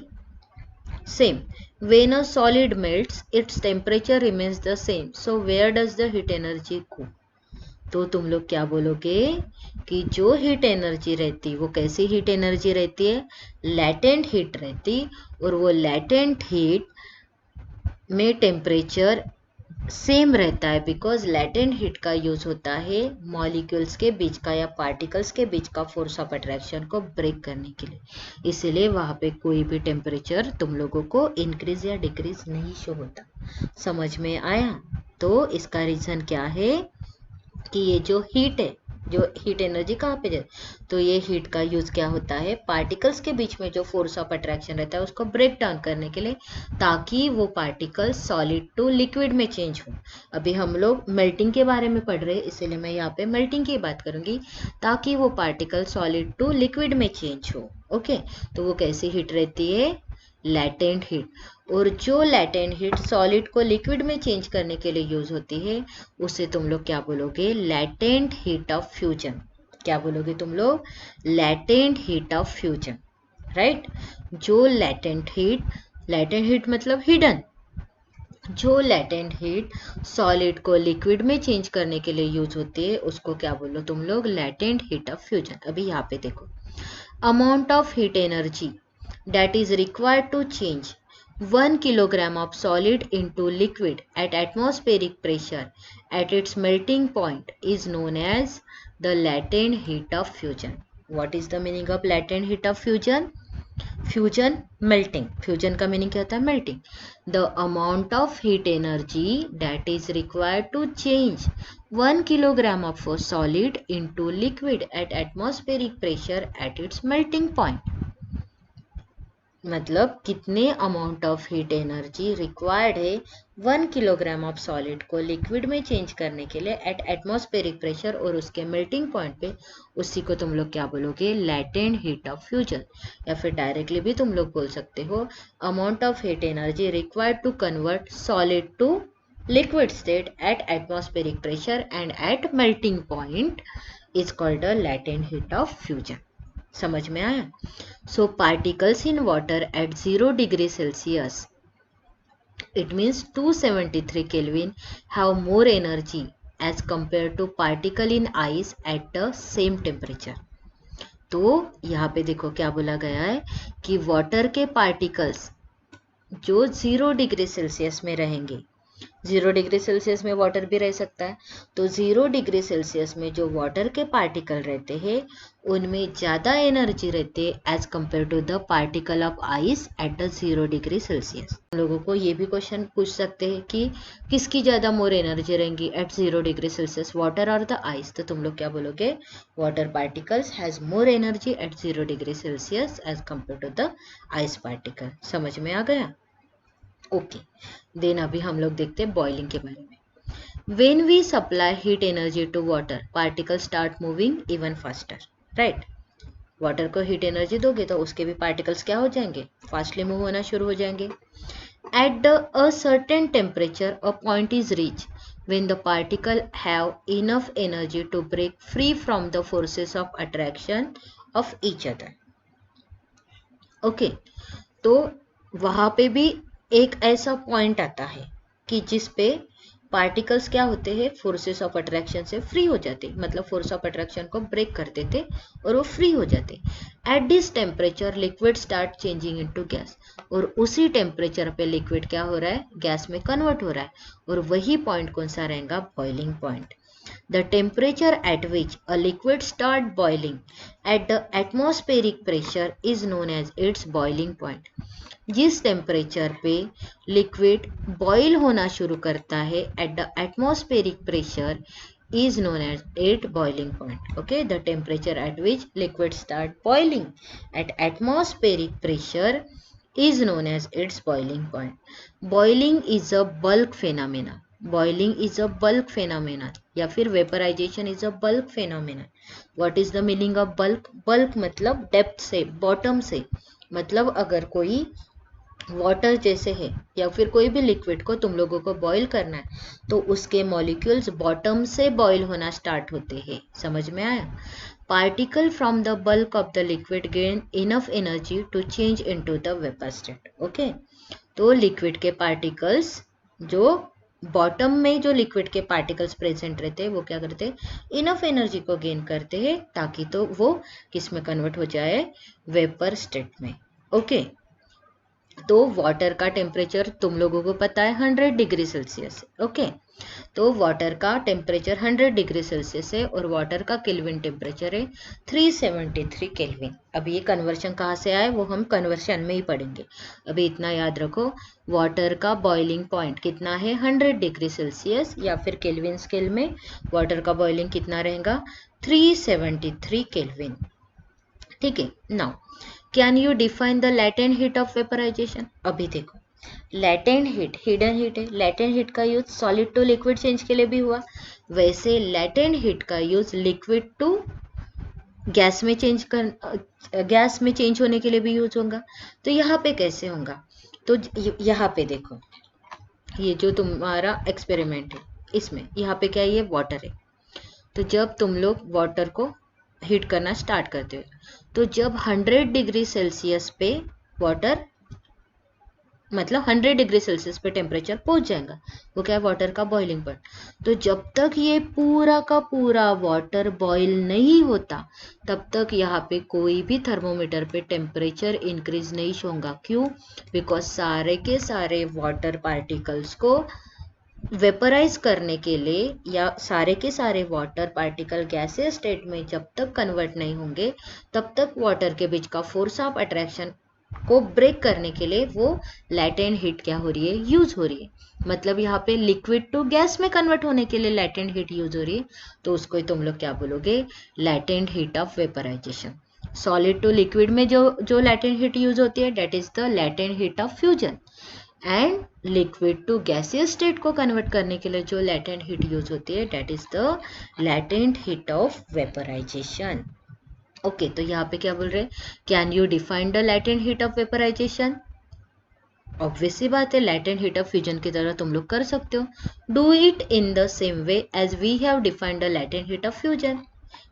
same, when a solid melts its temperature remains the same, so where does the heat energy go? तो तुम लोग क्या बोलोगे कि जो हीट एनर्जी रहती वो कैसी हीट एनर्जी रहती है? लैटेंट हीट रहती, और वो लैटेंट हीट में टेम्परेचर सेम रहता है बिकॉज लैटेंट हीट का यूज होता है मॉलिक्यूल्स के बीच का या पार्टिकल्स के बीच का फोर्स ऑफ अट्रैक्शन को ब्रेक करने के लिए, इसीलिए वहां पे कोई भी टेम्परेचर तुम लोगों को इंक्रीज या डिक्रीज नहीं शो होता। समझ में आया? तो इसका रीजन क्या है कि ये जो हीट है, जो हीट एनर्जी कहाँ पे जाए, तो ये हीट का यूज क्या होता है? पार्टिकल्स के बीच में जो फोर्स ऑफ अट्रैक्शन रहता है उसको ब्रेक डाउन करने के लिए, ताकि वो पार्टिकल सॉलिड टू लिक्विड में चेंज हो। अभी हम लोग मेल्टिंग के बारे में पढ़ रहे हैं, इसीलिए मैं यहाँ पे मेल्टिंग की बात करूंगी, ताकि वो पार्टिकल सॉलिड टू लिक्विड में चेंज हो। ओके, तो वो कैसी हीट रहती है? Latent heat. और जो लैटेंट हीट सॉलिड को लिक्विड में चेंज करने के लिए यूज होती है उसे तुम लोग क्या बोलोगे? Latent heat of fusion. क्या बोलोगे तुम लोग? Latent heat of fusion, right. जो लैटेंट हीट मतलब हिडन, जो लैटेंट हीट सॉलिड को लिक्विड में चेंज करने के लिए यूज होती है उसको क्या बोलो तुम लोग? Latent heat of fusion. अभी यहाँ पे देखो, amount of heat energy that is required to change 1 kilogram of solid into liquid at atmospheric pressure at its melting point is known as the latent heat of fusion। What is the meaning of latent heat of fusion? Fusion, melting। fusion का meaning क्या होता है? melting। The amount of heat energy that is required to change 1 kilogram of a solid into liquid at atmospheric pressure at its melting point। मतलब कितने amount of heat energy required है 1 kilogram of solid को liquid में change करने के लिए eight atmospheric pressure और उसके मेल्टिंग पॉइंट पे, उसी को तुम लोग क्या बोलोगे? Latent heat of fusion. या फिर डायरेक्टली भी तुम लोग बोल सकते हो, amount of heat energy required to convert solid to liquid state at atmospheric pressure and at melting point is called a latent heat of fusion. समझ में आया? So particles in water at 0 degree Celsius, it means 273 Kelvin, have more energy as compare to particle in ice at the same temperature. तो यहाँ पे देखो क्या बोला गया है कि वाटर के पार्टिकल्स जो 0 डिग्री सेल्सियस में रहेंगे 0 डिग्री सेल्सियस में वाटर भी रह सकता है। तो 0 डिग्री सेल्सियस में जो वाटर के पार्टिकल रहते हैं उनमें ज़्यादा एनर्जी रहती है as compare to the particle of ice at the 0 degree Celsius. लोगों को ये भी क्वेश्चन पूछ सकते हैं कि किसकी ज़्यादा मोर एनर्जी रहेंगी एट 0 डिग्री सेल्सियस, वाटर और द आइस। तो तुम लोग क्या बोलोगे, water particles has more energy at 0 degree Celsius as compare to the ice particle. समझ में आ गया? ओके, देन अभी हम लोग देखते हैं बॉइलिंग के बारे में। When we supply heat energy to water, particles start moving even faster, right? Water को हीट एनर्जी दोगे तो उसके भी पार्टिकल्स क्या हो जाएंगे, फास्टली मूव होना शुरू हो जाएंगे। At a certain temperature, a point is reached when the particle have enough energy to break free from the forces of attraction of each other. Okay, तो वहाँ पे भी एक ऐसा पॉइंट आता है कि जिस पे पार्टिकल्स क्या होते हैं, फोर्सेस ऑफ अट्रैक्शन से फ्री हो जाते, मतलब फोर्स ऑफ अट्रैक्शन को ब्रेक कर देते और वो फ्री हो जाते। At this temperature liquid start changing into gas, और उसी टेम्परेचर पे लिक्विड क्या हो रहा है, गैस में कन्वर्ट हो रहा है, और वही पॉइंट कौन सा रहेगा, boiling point. The temperature at which a liquid start boiling at the atmospheric pressure is known as its boiling point. जिस टेम्परेचर पे लिक्विड बॉयल होना शुरू करता है at the atmospheric pressure is known as its boiling point. Okay, the temperature at which liquid start boiling at atmospheric pressure is known as its boiling point. Boiling is a bulk phenomena. Boiling is a bulk phenomenon या फिर vaporization is a bulk phenomenon. What is the meaning of bulk? Bulk मतलब depth से, bottom से, मतलब अगर कोई water जैसे है या फिर कोई भी लिक्विड को तुम लोगों को बॉईल करना है तो उसके मॉलिक्यूल्स बॉटम से बॉईल होना स्टार्ट होते हैं। समझ में आया? Particle from the bulk of the liquid gain enough energy to change into the vapour state. Okay, तो लिक्विड के पार्टिकल्स जो बॉटम में जो लिक्विड के पार्टिकल्स प्रेजेंट रहते हैं वो क्या करते हैं, इनफ एनर्जी को गेन करते हैं ताकि तो वो किस में कन्वर्ट हो जाए, वेपर स्टेट में। ओके, तो वाटर का टेम्परेचर तुम लोगों को पता है 100 डिग्री सेल्सियस। ओके, तो वाटर का टेम्परेचर 100 डिग्री सेल्सियस है और वाटर का केल्विन टेम्परेचर है 373 केल्विन। अभी ये कन्वर्शन कहाँ से आए वो हम कन्वर्शन में ही पढ़ेंगे। अभी इतना याद रखो, वाटर का बॉइलिंग पॉइंट कितना है, 100 डिग्री सेल्सियस, या फिर केल्विन स्केल में वाटर का बॉइलिंग कितना रहेगा, 373 केल्विन। ठीक है, now can you define the latent heat of vaporization. अभी देखो, लैटेंट हीट हिडन हीट है। लैटेंट हीट का use solid to liquid change के लिए भी हुआ, वैसे लैटेंट हीट का यूज लिक्विड टू गैस में चेंज होने के लिए भी यूज होगा। तो यहाँ पे कैसे होगा, तो यहाँ पे देखो, ये जो तुम्हारा एक्सपेरिमेंट है इसमें यहाँ पे क्या, ये वाटर है। तो जब तुम लोग वाटर को हीट करना स्टार्ट करते हो तो जब 100 डिग्री सेल्सियस पे वाटर, मतलब 100 डिग्री सेल्सियस पे टेम्परेचर पहुंच जाएगा, वो क्या है, वाटर का बॉइलिंग पॉइंट। तो जब तक ये पूरा का पूरा वाटर बॉईल नहीं होता तब तक यहाँ पे कोई भी थर्मोमीटर पे टेम्परेचर इंक्रीज नहीं होगा। क्यों? बिकॉज सारे के सारे वाटर पार्टिकल्स को वेपराइज करने के लिए या सारे के सारे वाटर पार्टिकल गैसियस स्टेट में जब तक कन्वर्ट नहीं होंगे तब तक वाटर के बीच का फोर्स ऑफ अट्रैक्शन को ब्रेक करने के लिए वो लैटेंट हीट क्या हो रही है, यूज हो रही है। मतलब यहाँ पे लिक्विड टू गैस में कन्वर्ट होने के लिए लैटेंट हीट यूज हो रही है, तो उसको ही तुम लोग क्या बोलोगे, latent heat of vaporization. Solid to liquid में जो लैटेंट हीट यूज होती है that is the latent heat of fusion, and liquid to gaseous state को कन्वर्ट करने के लिए जो लैटेंट हीट यूज होती है that is the latent heat of vaporization. Okay, तो यहाँ पे क्या बोल रहे हैं, can you define the latent heat of vaporization. Obvious सी बात है, लैटेंट हीट ऑफ फ्यूजन की तरह तुम लोग कर सकते हो। Do it in the same way as we have defined the latent heat of fusion.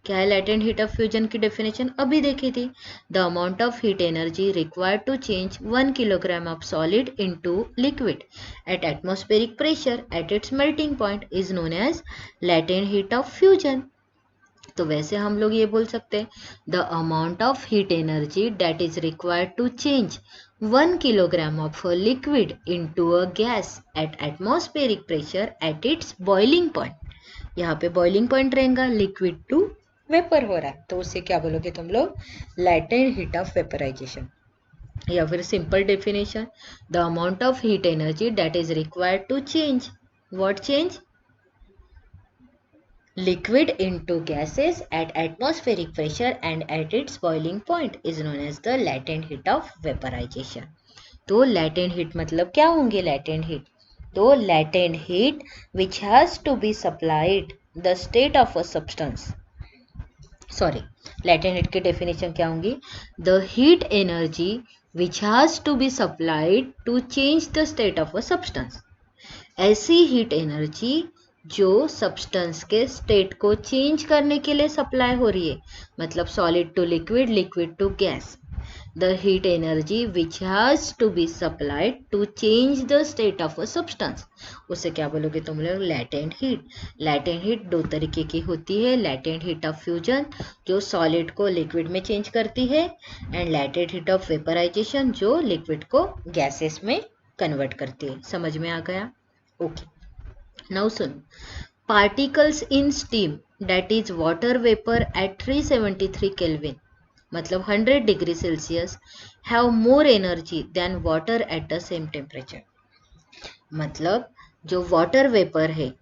क्या है लैटेंट हीट ऑफ फ्यूजन की डेफिनेशन, अभी देखी थी। The amount of heat energy required to change 1 kilogram of solid into liquid at atmospheric pressure at its melting point is known as latent heat of fusion. तो वैसे हम लोग ये बोल सकते हैं, the amount of heat energy that is required to change 1 kilogram of a liquid into a gas at atmospheric pressure at its boiling point। यहाँ पे बॉइलिंग पॉइंट रहेगा, लिक्विड टू वेपर हो रहा है, तो उसे क्या बोलोगे तुम लोग, लैटेंट हीट ऑफ वेपराइजेशन। या फिर simple definition, the amount of heat energy that is required to change what change liquid into gases at atmospheric pressure and at its boiling point is known as the latent heat of vaporization। तो latent heat मतलब क्या होंगे latent heat, तो latent heat which has to be supplied the state of a substance, sorry latent heat की definition क्या होंगी, the heat energy which has to be supplied to change the state of a substance। ऐसी heat energy जो substance के state को change करने के लिए सप्लाई हो रही है, मतलब solid to liquid, liquid to gas. The heat energy which has to be supplied to change the state of a substance, उसे क्या बोलोगे तुम लोग, लैटेंट हीट। लैटेंट हीट दो तरीके की होती है, लैटेंट हीट ऑफ फ्यूजन जो सॉलिड को लिक्विड में चेंज करती है, and latent heat of vaporization जो लिक्विड को गैसेस में कन्वर्ट करती है। समझ में आ गया? ओके, नाउ सुनो, particles in steam that is water vapour at 373 kelvin, मतलब 100 degree Celsius, have more energy than water at the same temperature. मतलब जो वाटर वेपर है,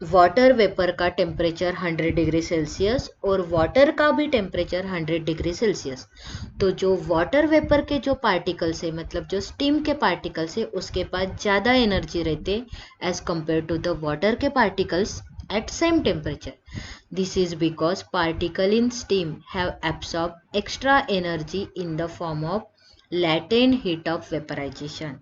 वाटर वेपर का टेम्परेचर 100 डिग्री सेल्सियस और वाटर का भी टेम्परेचर 100 डिग्री सेल्सियस, तो जो वाटर वेपर के जो पार्टिकल्स है, मतलब जो स्टीम के पार्टिकल्स है, उसके पास ज़्यादा एनर्जी रहते as compare to the water के particles at same temperature। This is because particle in steam have absorbed extra energy in the form of latent heat of vaporization।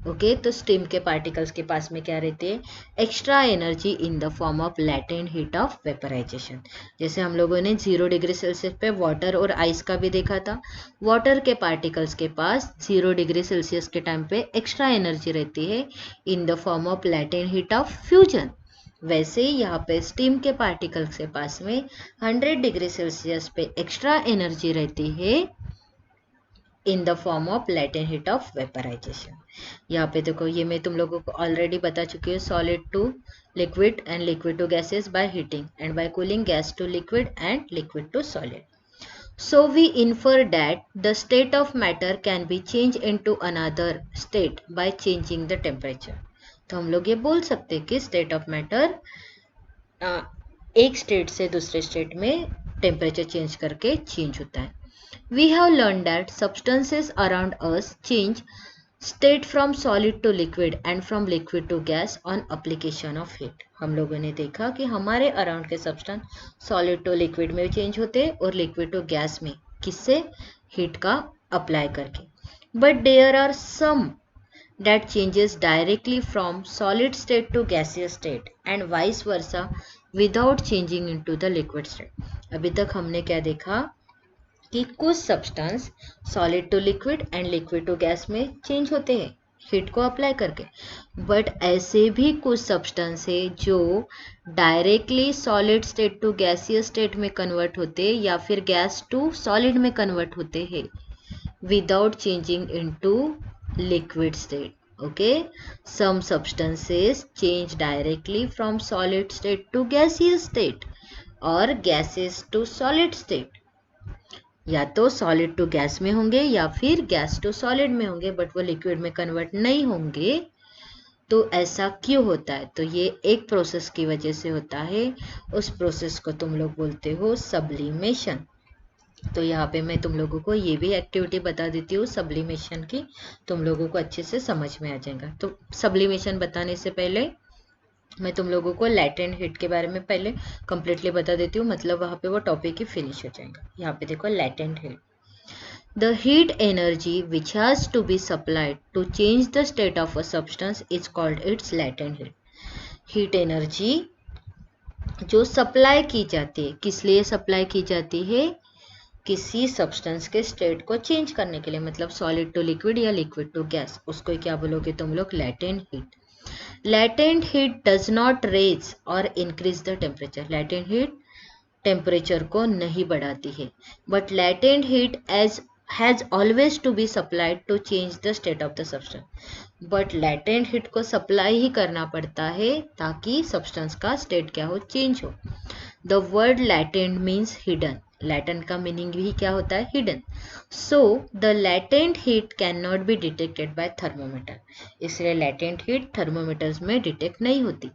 ओके, तो स्टीम के particles के पास में क्या रहते हैं, extra energy in the form of latent heat of vaporization. जैसे हम लोगों ने 0 डिग्री सेल्सियस पे वाटर और आइस का भी देखा था, वाटर के पार्टिकल्स के पास 0 डिग्री सेल्सियस के टाइम पे एक्स्ट्रा एनर्जी रहती है in the form of latent heat of fusion. वैसे यहाँ पे स्टीम के पार्टिकल्स के पास में 100 डिग्री सेल्सियस पे एक्स्ट्रा एनर्जी रहती है in the form of latent heat of vaporization. यहाँ पे देखो, ये मैं तुम लोगों को ऑलरेडी बता चुकी हूँ, solid to liquid and liquid to gases by heating and by cooling gas to liquid and liquid to solid. So we infer that the state of matter can be change into another state by changing the temperature. तो हम लोग ये बोल सकते हैं कि state of matter एक state से दूसरे स्टेट में टेम्परेचर चेंज करके चेंज होता है। We have learned that substances around us change state from solid to liquid and from liquid to gas on application of heat। हम लोगों ने देखा कि हमारे अराउंड के सब्सटेंस सॉलिड टू लिक्विड में चेंज होते हैं और लिक्विड टू गैस में, किससे, हीट का अप्लाई करके। But there are some that changes directly from solid state to gaseous state and vice versa without changing into the liquid state। अभी तक हमने क्या देखा कि कुछ substance solid to liquid and liquid to gas में change होते हैं हीट को अप्लाई करके, बट ऐसे भी कुछ सब्सटेंस है जो directly solid state to gaseous state में कन्वर्ट होते हैं या फिर गैस टू सॉलिड में कन्वर्ट होते हैं without changing into liquid state। Okay, some substances change directly from solid state to gaseous state or gases to solid state। या तो सॉलिड टू गैस में होंगे या फिर गैस टू सॉलिड में होंगे, बट वो लिक्विड में कन्वर्ट नहीं होंगे। तो ऐसा क्यों होता है? तो ये एक प्रोसेस की वजह से होता है, उस प्रोसेस को तुम लोग बोलते हो सब्लिमेशन। तो यहाँ पे मैं तुम लोगों को ये भी एक्टिविटी बता देती हूँ सब्लिमेशन की, तुम लोगों को अच्छे से समझ में आ जाएगा। तो सब्लिमेशन बताने से पहले मैं तुम लोगों को लैटेंट हीट के बारे में पहले कंप्लीटली बता देती हूँ, मतलब वहाँ पे वो टॉपिक ही फिनिश हो जाएगा। यहाँ पे देखो, latent heat, the heat energy which has to be supplied to change the state of a substance is called its latent heat. Heat energy जो सप्लाई की जाती है, किस लिए सप्लाई की जाती है, किसी सब्सटेंस के स्टेट को चेंज करने के लिए, मतलब सॉलिड टू लिक्विड या लिक्विड टू गैस, उसको क्या बोलोगे तुम लोग, latent heat. Latent heat does not raise और increase the temperature. Latent heat temperature को नहीं बढ़ाती है, but latent heat as has always to be supplied to change the state of the substance, but latent heat को supply ही करना पड़ता है ताकि सब्सटेंस का स्टेट क्या हो, चेंज हो। The word latent means hidden, latent का मीनिंग भी क्या होता है, hidden. So the latent heat can not be detected by thermometer, इसलिए लैटेंट हीट थर्मोमीटर्स में डिटेक्ट नहीं होती।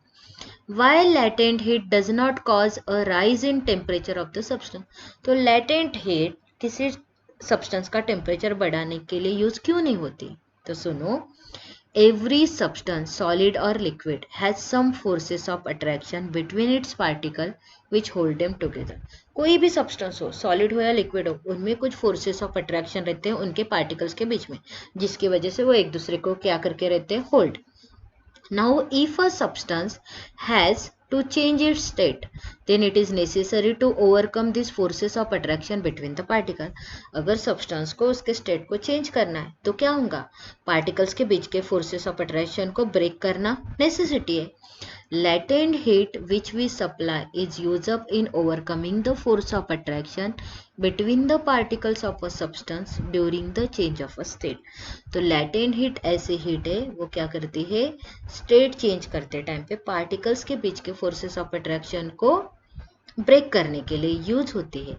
While latent heat does not cause a rise in temperature of the substance, तो latent heat किसी सब्सटेंस का temperature बढ़ाने के लिए यूज क्यों नहीं होती, तो सुनो, every substance solid or liquid has some forces of attraction between its particle which hold them together, कोई भी सब्सटेंस हो, सॉलिड हो या लिक्विड हो, उनमें कुछ फोर्सेस ऑफ अट्रैक्शन रहते हैं उनके पार्टिकल्स के बीच में, जिसकी वजह से वो एक दूसरे को क्या करके रहते हैं, hold. Now, if a substance has to change its state, then it is necessary to overcome these forces of attraction between the particle. अगर सब्सटेंस को उसके स्टेट को चेंज करना है तो क्या होगा, पार्टिकल्स के बीच के फोर्सेस ऑफ अट्रैक्शन को ब्रेक करना नेसेसिटी है। Latent heat which we supply is used up in overcoming the force of attraction between the particles of a substance during the change of a state. तो latent heat ऐसी heat है वो क्या करती है, state change करते time पे particles के बीच के फोर्सेस ऑफ अट्रैक्शन को ब्रेक करने के लिए यूज होती है।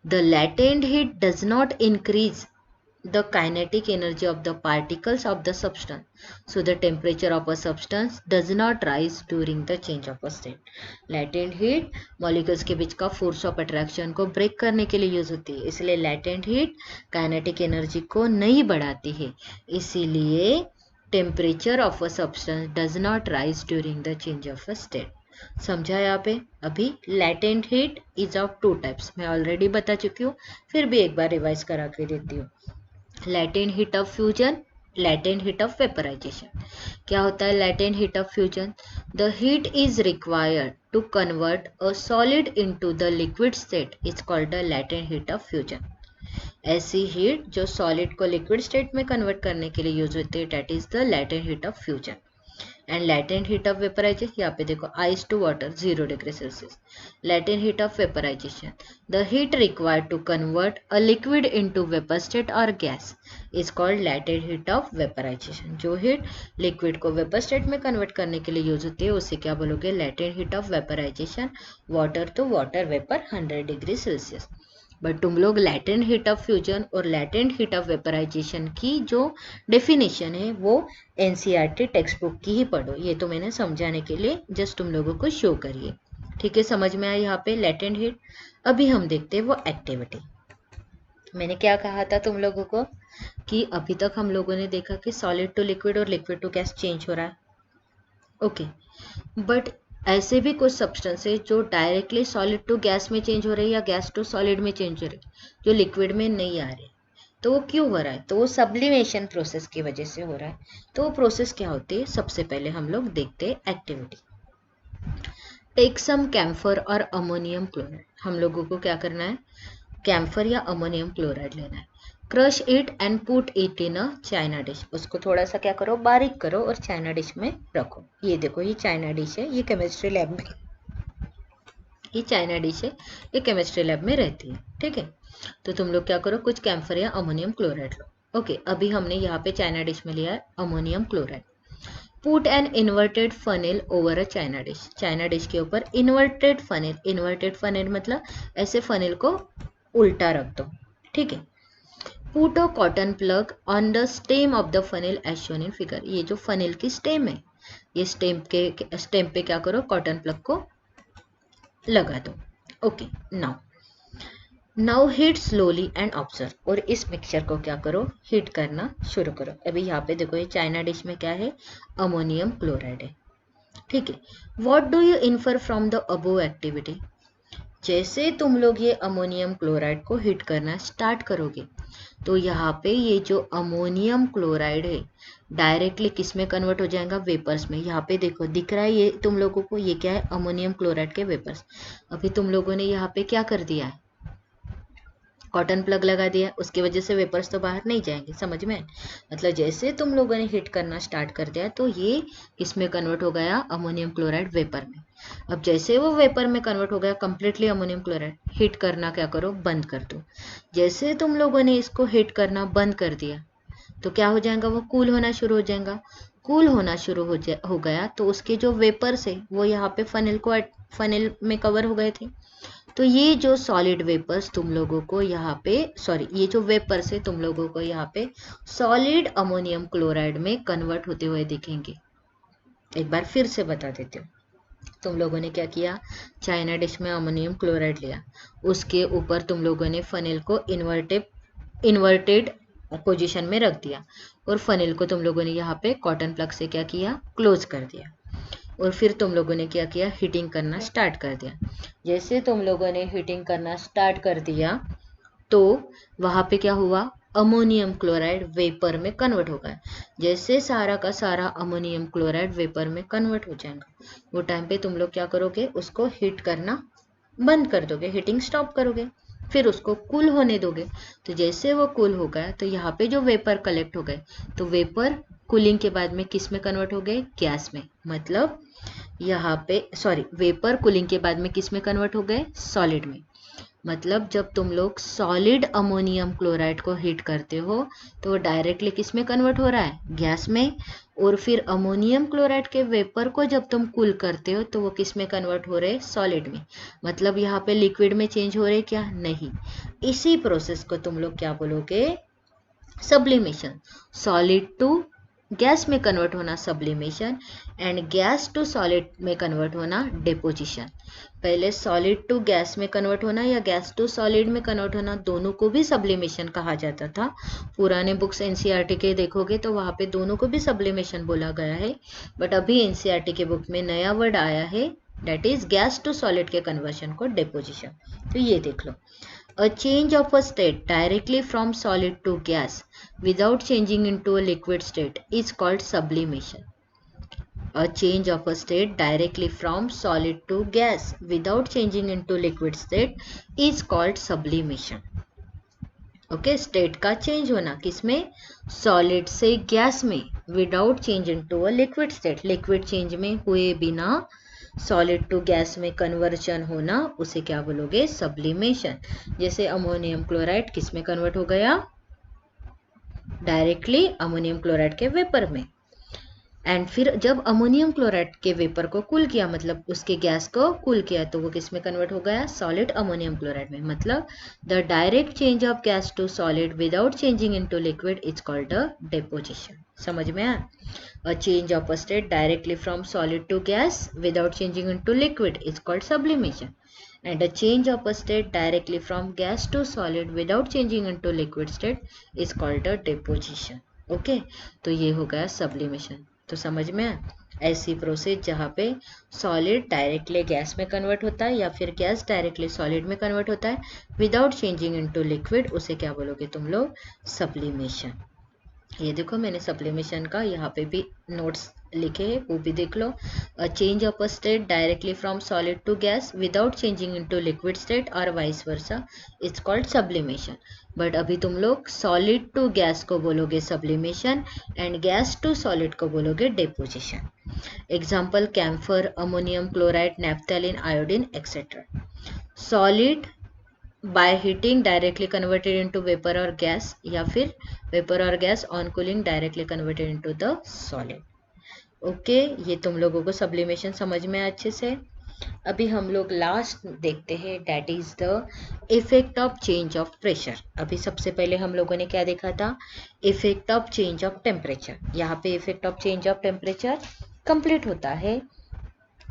The latent heat does not increase the kinetic energy of the particles of the substance, so the temperature of a substance does not rise during the change of a state. Latent heat molecules के बीच का force of attraction को break करने के लिए use होती है, इसलिए latent heat kinetic energy को नहीं बढ़ाती है, इसीलिए temperature of a substance does not rise during the change of a state. समझा यहाँ पे। अभी latent heat is of two types, मैं ऑलरेडी बता चुकी हूँ, फिर भी एक बार रिवाइज करा के देती हूँ। latent heat of fusion, latent heat of vaporization। क्या होता है latent heat of fusion? The heat is required to convert a solid into the liquid state is called the latent heat of fusion। ऐसी heat जो solid को liquid state में convert करने के लिए यूज होती है, that is the latent heat of fusion। And latent heat of vaporization, यहाँ पे देखो ice to water 0 degree Celsius. latent heat of vaporization, the heat required to convert a liquid into vapor state or gas is called latent heat of vaporization। जो heat liquid को vapour state में convert करने के लिए use होती है उसे क्या बोलोगे, latent heat of vaporization। Water तो water vapour 100 degree Celsius. But तुम लोग latent heat of fusion और latent heat of vaporization की जो डेफिनेशन है वो NCERT टेक्स्ट बुक की ही पढ़ो, ये तो मैंने समझाने के लिए जस्ट तुम लोगों को शो करिए। ठीक है, समझ में आया यहाँ पे latent heat। अभी हम देखते हैं वो एक्टिविटी। मैंने क्या कहा था तुम लोगों को कि अभी तक हम लोगों ने देखा कि सॉलिड टू लिक्विड और लिक्विड टू गैस चेंज हो रहा है, ओके। बट ऐसे भी कुछ सब्सटेंस है जो डायरेक्टली सॉलिड टू गैस में चेंज हो रही है या गैस टू सॉलिड में चेंज हो रही है, जो लिक्विड में नहीं आ रहे। तो वो क्यों हो रहा है, तो वो सब्लिमेशन प्रोसेस की वजह से हो रहा है। तो वो प्रोसेस क्या होती है, सबसे पहले हम लोग देखते हैं एक्टिविटी। टेक सम कैम्फर और अमोनियम क्लोराइड, हम लोगों को क्या करना है, कैम्फर या अमोनियम क्लोराइड लेना है। Crush it and put it in a China dish, उसको थोड़ा सा क्या करो, बारीक करो और चाइना डिश में रखो। ये देखो ये चाइना डिश है, ये केमिस्ट्री लैब में, ये चाइना डिश है, ये केमिस्ट्री लैब में रहती है। ठीक है, तो तुम लोग क्या करो, कुछ कैम्फर या अमोनियम क्लोराइड लो। ओके, अभी हमने यहाँ पे चाइना डिश में लिया है ammonium chloride. Put an inverted funnel over a China dish, China dish के ऊपर इन्वर्टेड फनेल, इन्वर्टेड फनेल मतलब ऐसे फनेल को उल्टा रख दो। ठीक है, put a cotton plug on the stem of the funnel as shown in figure, ये जो फनेल की स्टेम है, ये स्टेम पे क्या करो, कॉटन प्लग को लगा दो। Okay, now heat slowly and observe, और इस मिक्सचर को क्या करो, हीट करना शुरू करो। अभी यहाँ पे देखो ये चाइना डिश में क्या है, अमोनियम क्लोराइड है। ठीक है, what do you infer from the above activity, जैसे तुम लोग ये अमोनियम क्लोराइड को हीट करना स्टार्ट करोगे तो यहाँ पे ये जो अमोनियम क्लोराइड है डायरेक्टली किस में कन्वर्ट हो जाएगा, वेपर्स में। यहाँ पे देखो दिख रहा है ये तुम लोगों को, ये क्या है, अमोनियम क्लोराइड के वेपर्स। अभी तुम लोगों ने यहाँ पे क्या कर दिया है, कॉटन प्लग लगा दिया, उसकी वजह से वेपर्स तो बाहर नहीं जाएंगे, समझ में? मतलब जैसे तुम लोगों ने हीट करना स्टार्ट कर दिया तो ये किसमें कन्वर्ट हो गया, अमोनियम क्लोराइड वेपर में। अब जैसे वो वेपर में कन्वर्ट हो गया कंप्लीटली अमोनियम क्लोराइड, हीट करना क्या करो, बंद कर दो। जैसे तुम लोगों ने इसको हीट करना बंद कर दिया तो क्या हो जाएगा, वो कूल होना शुरू हो जाएगा। कूल होना शुरू हो गया तो उसके जो वेपर्स है वो यहाँ पे फनेल में कवर हो गए थे। तो ये जो सॉलिड वेपर्स तुम लोगों को यहाँ पे ये जो वेपर्स है तुम लोगों को यहाँ पे सॉलिड अमोनियम क्लोराइड में कन्वर्ट होते हुए दिखेंगे। एक बार फिर से बता देती हूँ। तुम लोगों ने क्या किया, चाइना डिश में अमोनियम क्लोराइड लिया, उसके ऊपर तुम लोगों ने फनेल को इन्वर्टेड पोजीशन में रख दिया और फनेल को तुम लोगों ने यहाँ पे कॉटन प्लग से क्या किया, क्लोज कर दिया। और फिर तुम लोगों ने क्या किया, हीटिंग करना स्टार्ट कर दिया। जैसे तुम लोगों ने हीटिंग करना स्टार्ट कर दिया तो वहां पे क्या हुआ, अमोनियम क्लोराइड वेपर में कन्वर्ट हो गया। जैसे सारा का सारा अमोनियम क्लोराइड वेपर में कन्वर्ट हो जाएगा, वो टाइम पे तुम लोग क्या करोगे, उसको हीट करना बंद कर दोगे, हीटिंग स्टॉप करोगे, फिर उसको कूल होने दोगे। तो जैसे वो कूल हो गया तो यहाँ पे जो वेपर कलेक्ट हो गए तो वेपर कूलिंग के बाद में किस में कन्वर्ट हो गए, गैस में। मतलब यहाँ पे वेपर कूलिंग के बाद में किस में कन्वर्ट हो गए, सॉलिड में। मतलब जब तुम लोग सॉलिड अमोनियम क्लोराइड को हीट करते हो तो वो डायरेक्टली किस में कन्वर्ट हो रहा है, गैस में। और फिर अमोनियम क्लोराइड के वेपर को जब तुम कूल करते हो तो वो किस में कन्वर्ट हो रहे, सॉलिड में। मतलब यहाँ पे लिक्विड में चेंज हो रहे, क्या नहीं। इसी प्रोसेस को तुम लोग क्या बोलोगे, सब्लिमेशन। सॉलिड टू गैस में कन्वर्ट होना sublimation, and gas to solid में कन्वर्ट होना डिपोजिशन। पहले सॉलिड टू गैस में कन्वर्ट होना या गैस टू सॉलिड में कन्वर्ट होना, दोनों को भी सब्लिमेशन कहा जाता था। पुराने बुक्स एनसीईआरटी के देखोगे तो वहाँ पे दोनों को भी सब्लिमेशन बोला गया है, बट अभी एनसीईआरटी के बुक में नया वर्ड आया है, that is gas to solid के कन्वर्शन को डिपोजिशन। तो ये देख लो, a change of a state directly from solid to gas without changing into a liquid state is called sublimation. A change of a state directly from solid to gas without changing into liquid state is called sublimation. Okay, state का change होना किसमें, solid से gas में, without change into a liquid state, liquid change में हुए बिना solid to gas में conversion होना, उसे क्या बोलोगे, सब्लिमेशन। जैसे अमोनियम क्लोराइड किस में कन्वर्ट हो गया, डायरेक्टली अमोनियम क्लोराइड के वेपर में। एंड फिर जब अमोनियम क्लोराइड के वेपर को कूल किया, मतलब उसके गैस को कूल किया, तो वो किस में कन्वर्ट हो गया, सॉलिड अमोनियम क्लोराइड में। मतलब the direct change of gas to solid without changing into liquid is called a deposition. समझ में आया, a change of a state directly from solid to gas without changing into liquid is called sublimation, and a change of a state directly from gas to solid without changing into liquid state is called a deposition. Okay, तो ये हो गया sublimation. तो समझ में आया, ऐसी process जहाँ पे सॉलिड डायरेक्टली गैस में कन्वर्ट होता है या फिर गैस डायरेक्टली सॉलिड में कन्वर्ट होता है विदाउट चेंजिंग इनटू लिक्विड, उसे क्या बोलोगे तुम लोग, सब्लिमेशन। ये देखो मैंने सब्लिमेशन का यहाँ पे भी नोट्स लिखे हैं, वो भी देख लो। A change of a state directly from solid to gas without changing into liquid state और vice versa it's called sublimation. But अभी तुम लोग सॉलिड टू गैस को बोलोगे sublimation and gas to solid को बोलोगे deposition. Example, camphor, ammonium chloride, naphthalene, iodine etcetera. Solid by heating directly converted into vapour और gas, या फिर वेपर और gas on cooling directly converted into the solid. Okay, ये तुम लोगों को सब्लिमेशन समझ में अच्छे से। अभी हम लोग लास्ट देखते हैं, that is the effect of change of pressure. अभी सबसे पहले हम लोगों ने क्या देखा था, effect of change of temperature. यहाँ पे effect of change of temperature complete होता है।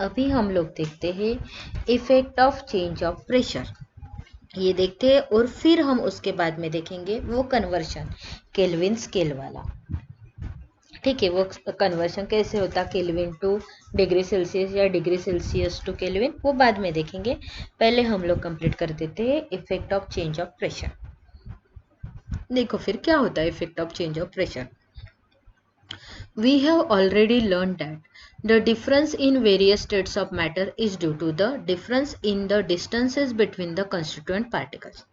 अभी हम लोग देखते हैं effect of change of pressure, ये देखते हैं, और फिर हम उसके बाद में देखेंगे वो कन्वर्शन केल्विन स्केल वाला। ठीक है, वो कन्वर्शन कैसे होता, केल्विन टू डिग्री सेल्सियस या डिग्री सेल्सियस टू केल्विन, वो बाद में देखेंगे। पहले हम लोग कंप्लीट कर देते हैं effect of change of pressure. देखो फिर क्या होता है effect of change of pressure. We have already learned that the difference in various states of matter is due to the difference in the distances between the constituent particles.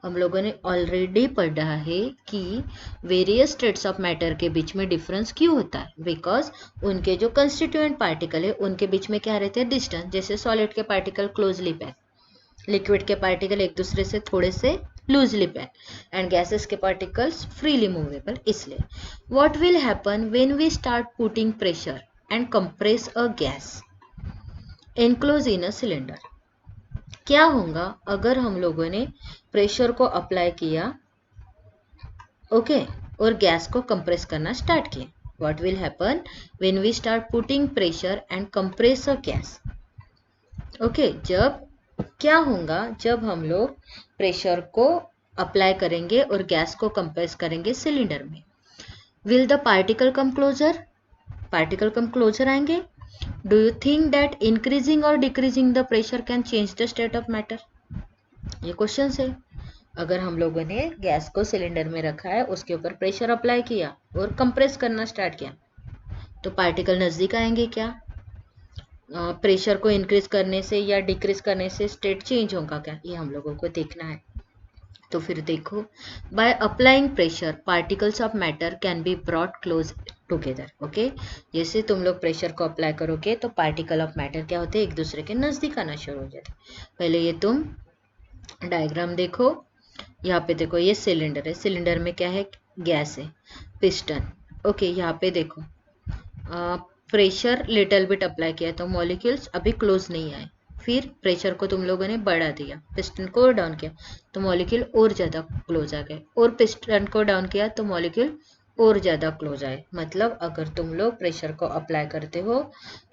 हम लोगों ने already पढ़ा है कि वेरियस स्टेट्स ऑफ मैटर के बीच में difference क्यों होता है, बिकॉज उनके जो कंस्टिट्यूएंट पार्टिकल है उनके बीच में क्या रहते हैं, डिस्टेंस। जैसे सॉलिड के पार्टिकल क्लोजली पैक, लिक्विड के पार्टिकल एक दूसरे से थोड़े से लूजली पैक, एंड गैसेस के पार्टिकल्स फ्रीली मूवेबल। इसलिए what will happen when we start putting pressure and compress a gas enclose in a cylinder. क्या होगा अगर हम लोगों ने प्रेशर को अप्लाई किया, ओके, और गैस को कंप्रेस करना स्टार्ट किया। What will happen when we start putting pressure and compress a gas. Okay, जब क्या होगा जब हम लोग प्रेशर को अप्लाई करेंगे और गैस को कंप्रेस करेंगे सिलेंडर में। Will the particle come closer, particle come closer आएंगे। Do you think that increasing और decreasing the pressure can change the state of matter? ये क्वेश्चन है। अगर हम लोगों ने गैस को सिलेंडर में रखा है, उसके ऊपर प्रेशर अप्लाई किया और कंप्रेस करना स्टार्ट किया, तो पार्टिकल नजदीक आएंगे क्या? प्रेशर को इंक्रीज करने से या डिक्रीज करने से स्टेट चेंज होगा क्या, ये हम लोगों को देखना है। तो फिर देखो, bye applying pressure particles of matter can be brought close together. Okay, जैसे तुम लोग प्रेशर को अप्लाई करोगे तो पार्टिकल ऑफ मैटर क्या होते हैं, एक दूसरे के नजदीक आना शुरू हो जाते हैं। पहले ये तुम डायग्राम देखो, यहाँ पे देखो ये सिलेंडर है, सिलेंडर में क्या है, गैस है, पिस्टन। ओके, यहाँ पे देखो प्रेशर लिटिल बिट अप्लाई किया तो मॉलिक्यूल्स अभी क्लोज नहीं आए, फिर प्रेशर को तुम लोगों ने बढ़ा दिया, पिस्टन को डाउन किया तो मॉलिक्यूल और ज़्यादा क्लोज आ गए, और पिस्टन को डाउन किया तो मॉलिक्यूल और ज़्यादा क्लोज आए। मतलब अगर तुम लोग प्रेशर को अप्लाई करते हो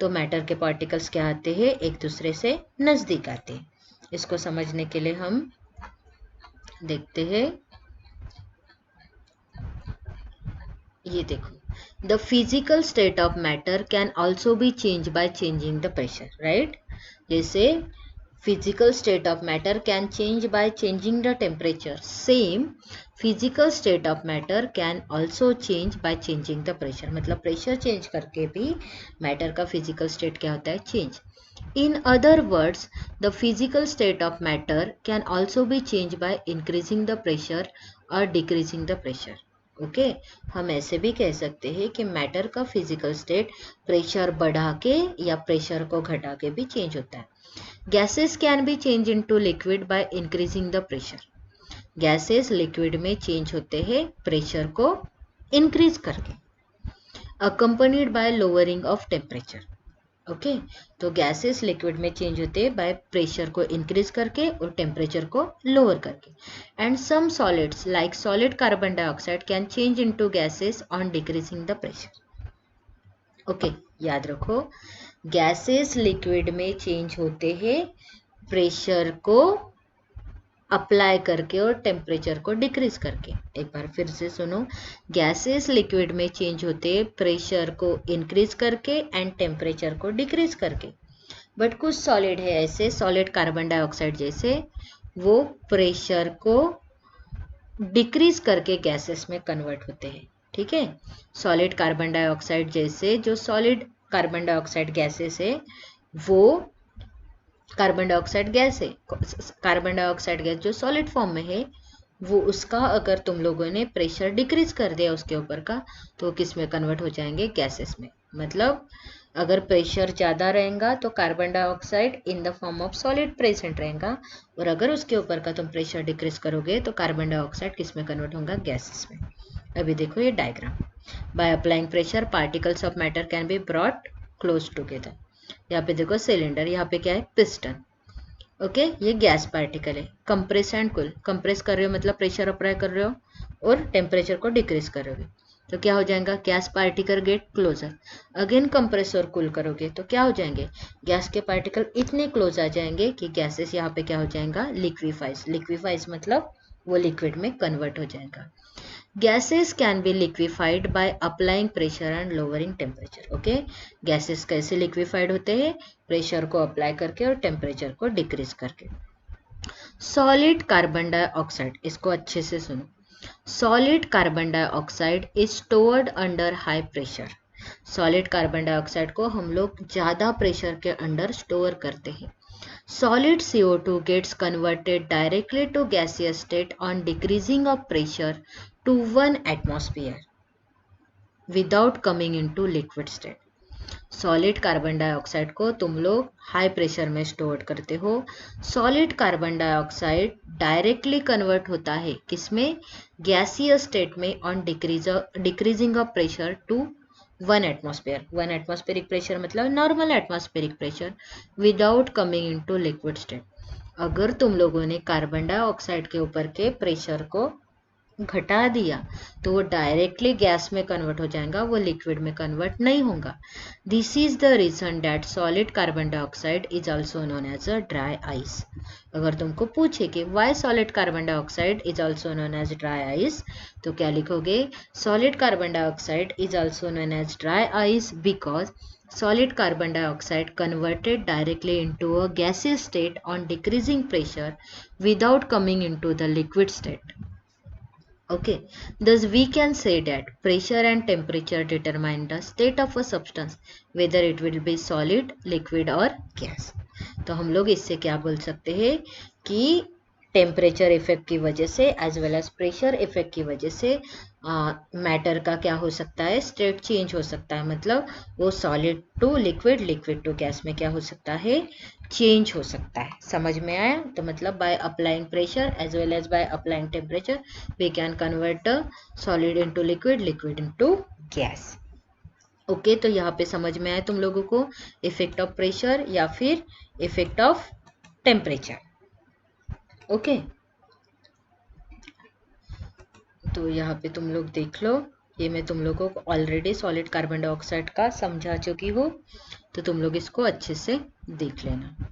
तो मैटर के पार्टिकल्स क्या आते हैं, एक दूसरे से नज़दीक आते हैं। इसको समझने के लिए हम देखते हैं, ये देखो, the physical state of matter can also be changed by changing the pressure, right? जैसे physical state of matter can change by changing the temperature, same physical state of matter can also change by changing the pressure। मतलब pressure change करके भी matter का physical state क्या होता है, change. In other words, the physical state of matter can also be changed by increasing the pressure or decreasing the pressure। Okay, हम ऐसे भी कह सकते हैं कि मैटर का फिजिकल स्टेट प्रेशर बढ़ा के या प्रेशर को घटा के भी चेंज होता है। Gases can be change into liquid bye increasing the pressure. Gases liquid में चेंज होते हैं प्रेशर को इंक्रीज करके, accompanied by lowering of temperature. Okay, तो गैसेस लिक्विड में चेंज होते हैं बाय प्रेशर को इंक्रीज करके और टेम्परेचर को लोअर करके। And some solids like solid carbon dioxide can change into gases on decreasing the pressure. Okay, याद रखो, गैसेस लिक्विड में चेंज होते हैं प्रेशर को अप्लाई करके और टेम्परेचर को डिक्रीज करके। एक बार फिर से सुनो, गैसेस लिक्विड में चेंज होते प्रेशर को इंक्रीज करके एंड टेम्परेचर को डिक्रीज करके। बट कुछ सॉलिड है ऐसे, सॉलिड कार्बन डाइऑक्साइड जैसे, वो प्रेशर को डिक्रीज करके गैसेस में कन्वर्ट होते हैं। ठीक है, सॉलिड कार्बन डाइऑक्साइड जैसे जो सॉलिड कार्बन डाइऑक्साइड गैसेस है, वो कार्बन डाइऑक्साइड गैस है, कार्बन डाइऑक्साइड गैस जो सॉलिड फॉर्म में है, वो उसका अगर तुम लोगों ने प्रेशर डिक्रीज कर दिया उसके ऊपर का, तो किस में कन्वर्ट हो जाएंगे, गैसेस में। मतलब अगर प्रेशर ज़्यादा रहेगा तो carbon dioxide in the form of solid present रहेगा, और अगर उसके ऊपर का तुम प्रेशर डिक्रीज करोगे तो कार्बन डाइऑक्साइड किस में कन्वर्ट होगा, गैसेस में। अभी देखो ये diagram, bye applying pressure particles of matter can be brought close together. यहाँ पे देखो सिलेंडर, यहाँ पे क्या है, पिस्टन। ओके, ये गैस पार्टिकल है, कंप्रेस एंड कूल। कंप्रेस कर रहे हो मतलब प्रेशर अप्लाई कर रहे हो और टेम्परेचर को डिक्रीज करोगे तो क्या हो जाएगा, gas particle get closer. Again compress और कूल करोगे तो क्या हो जाएंगे, गैस के पार्टिकल इतने क्लोज आ जाएंगे कि गैसेस यहाँ पे क्या हो जाएगा, लिक्विफाइज। लिक्विफाइज मतलब वो लिक्विड में कन्वर्ट हो जाएगा। Gases can be liquefied bye applying pressure and lowering temperature. Okay, gases कैसे लिक्विफाइड होते हैं, प्रेशर को अप्लाई करके और टेम्परेचर को डिक्रीज करके। सॉलिड कार्बन डाइऑक्साइड, इसको अच्छे से सुनो, solid carbon dioxide is stored under high pressure. Solid carbon dioxide को हम लोग ज़्यादा प्रेशर के अंडर स्टोर करते हैं। Solid CO2 gets converted directly to gaseous state on decreasing of pressure to 1 atmosphere without coming into liquid state. Solid carbon dioxide को तुम लोग हाई प्रेशर में स्टोर करते हो। Solid carbon dioxide directly convert होता है किसमें? गैसियस स्टेट में on decreasing of pressure to 1 atmosphere. 1 atmospheric pressure मतलब normal atmospheric pressure without coming into liquid state. अगर तुम लोगों ने कार्बन डाइऑक्साइड के ऊपर के प्रेशर को घटा दिया तो वो डायरेक्टली गैस में कन्वर्ट हो जाएगा, वो लिक्विड में कन्वर्ट नहीं होगा। This is the reason that solid carbon dioxide is also known as a dry ice. अगर तुमको पूछे कि why solid carbon dioxide is also known as dry ice, तो क्या लिखोगे? Solid carbon dioxide is also known as dry ice because solid carbon dioxide converted directly into a gaseous state on decreasing pressure without coming into the liquid state. Okay, thus we can say that pressure and temperature determine the state of a substance, whether it will be solid, liquid or gas. तो हम लोग इससे क्या बोल सकते हैं कि temperature effect की वजह से as well as pressure effect की वजह से मैटर का क्या हो सकता है? स्टेट चेंज हो सकता है। मतलब वो solid to liquid, liquid to gas में क्या हो सकता है? चेंज हो सकता है। समझ में आया? तो मतलब by applying pressure as well as by applying temperature we can convert solid into liquid, liquid into gas. Okay, तो यहाँ पे समझ में आया तुम लोगों को इफेक्ट ऑफ प्रेशर या फिर इफेक्ट ऑफ टेम्परेचर। ओके, तो यहाँ पे तुम लोग देख लो, ये मैं तुम लोगों को ऑलरेडी सॉलिड कार्बन डाइऑक्साइड का समझा चुकी हूँ, तो तुम लोग इसको अच्छे से देख लेना।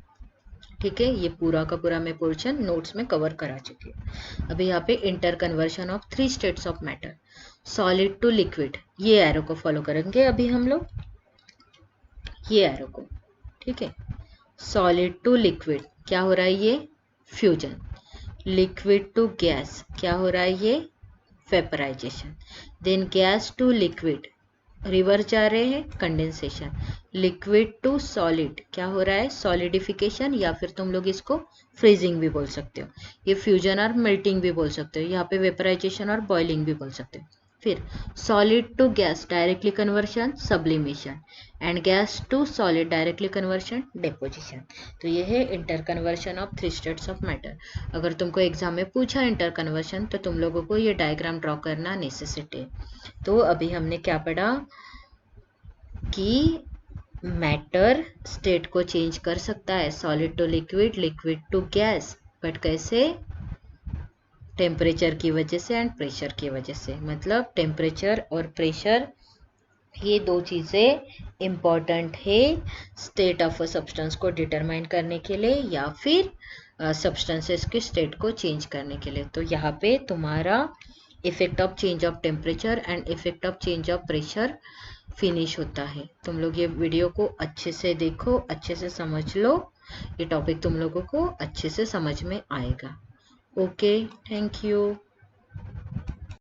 ठीक है, ये पूरा का पूरा मैं पोर्शन नोट्स में कवर करा चुकी हूँ। अभी यहाँ पे inter conversion of 3 states of matter, solid to liquid, ये एरो को फॉलो करेंगे अभी हम लोग, ये एरो को। ठीक है, सॉलिड टू लिक्विड क्या हो रहा है? ये फ्यूजन। लिक्विड टू गैस क्या हो रहा है? ये vaporization. Then gas to liquid reverse जा रहे हैं, कंडेंसेशन। लिक्विड टू सॉलिड क्या हो रहा है? सॉलिडिफिकेशन, या फिर तुम लोग इसको फ्रीजिंग भी बोल सकते हो। ये फ्यूजन और मेल्टिंग भी बोल सकते हो, यहाँ पे वेपराइजेशन और बॉइलिंग भी बोल सकते हो। फिर solid to gas directly conversion, sublimation. And gas to solid directly conversion, deposition. तो ये है inter conversion of 3 states of matter. अगर तुमको एग्जाम में पूछा इंटर कन्वर्शन तो तुम लोगों को ये डायग्राम ड्रॉ करना नेसेसिटी है। तो अभी हमने क्या पढ़ा कि मैटर स्टेट को चेंज कर सकता है, solid to liquid, liquid to gas, but कैसे? टेम्परेचर की वजह से एंड प्रेशर की वजह से। मतलब टेम्परेचर और प्रेशर ये दो चीज़ें इम्पॉर्टेंट है स्टेट ऑफ अ सब्सटेंस को डिटरमाइन करने के लिए या फिर सब्सटेंसेस की स्टेट को चेंज करने के लिए। तो यहाँ पे तुम्हारा effect of change of temperature and effect of change of pressure finish होता है। तुम लोग ये वीडियो को अच्छे से देखो, अच्छे से समझ लो, ये टॉपिक तुम लोगों को अच्छे से समझ में आएगा। Okay, thank you.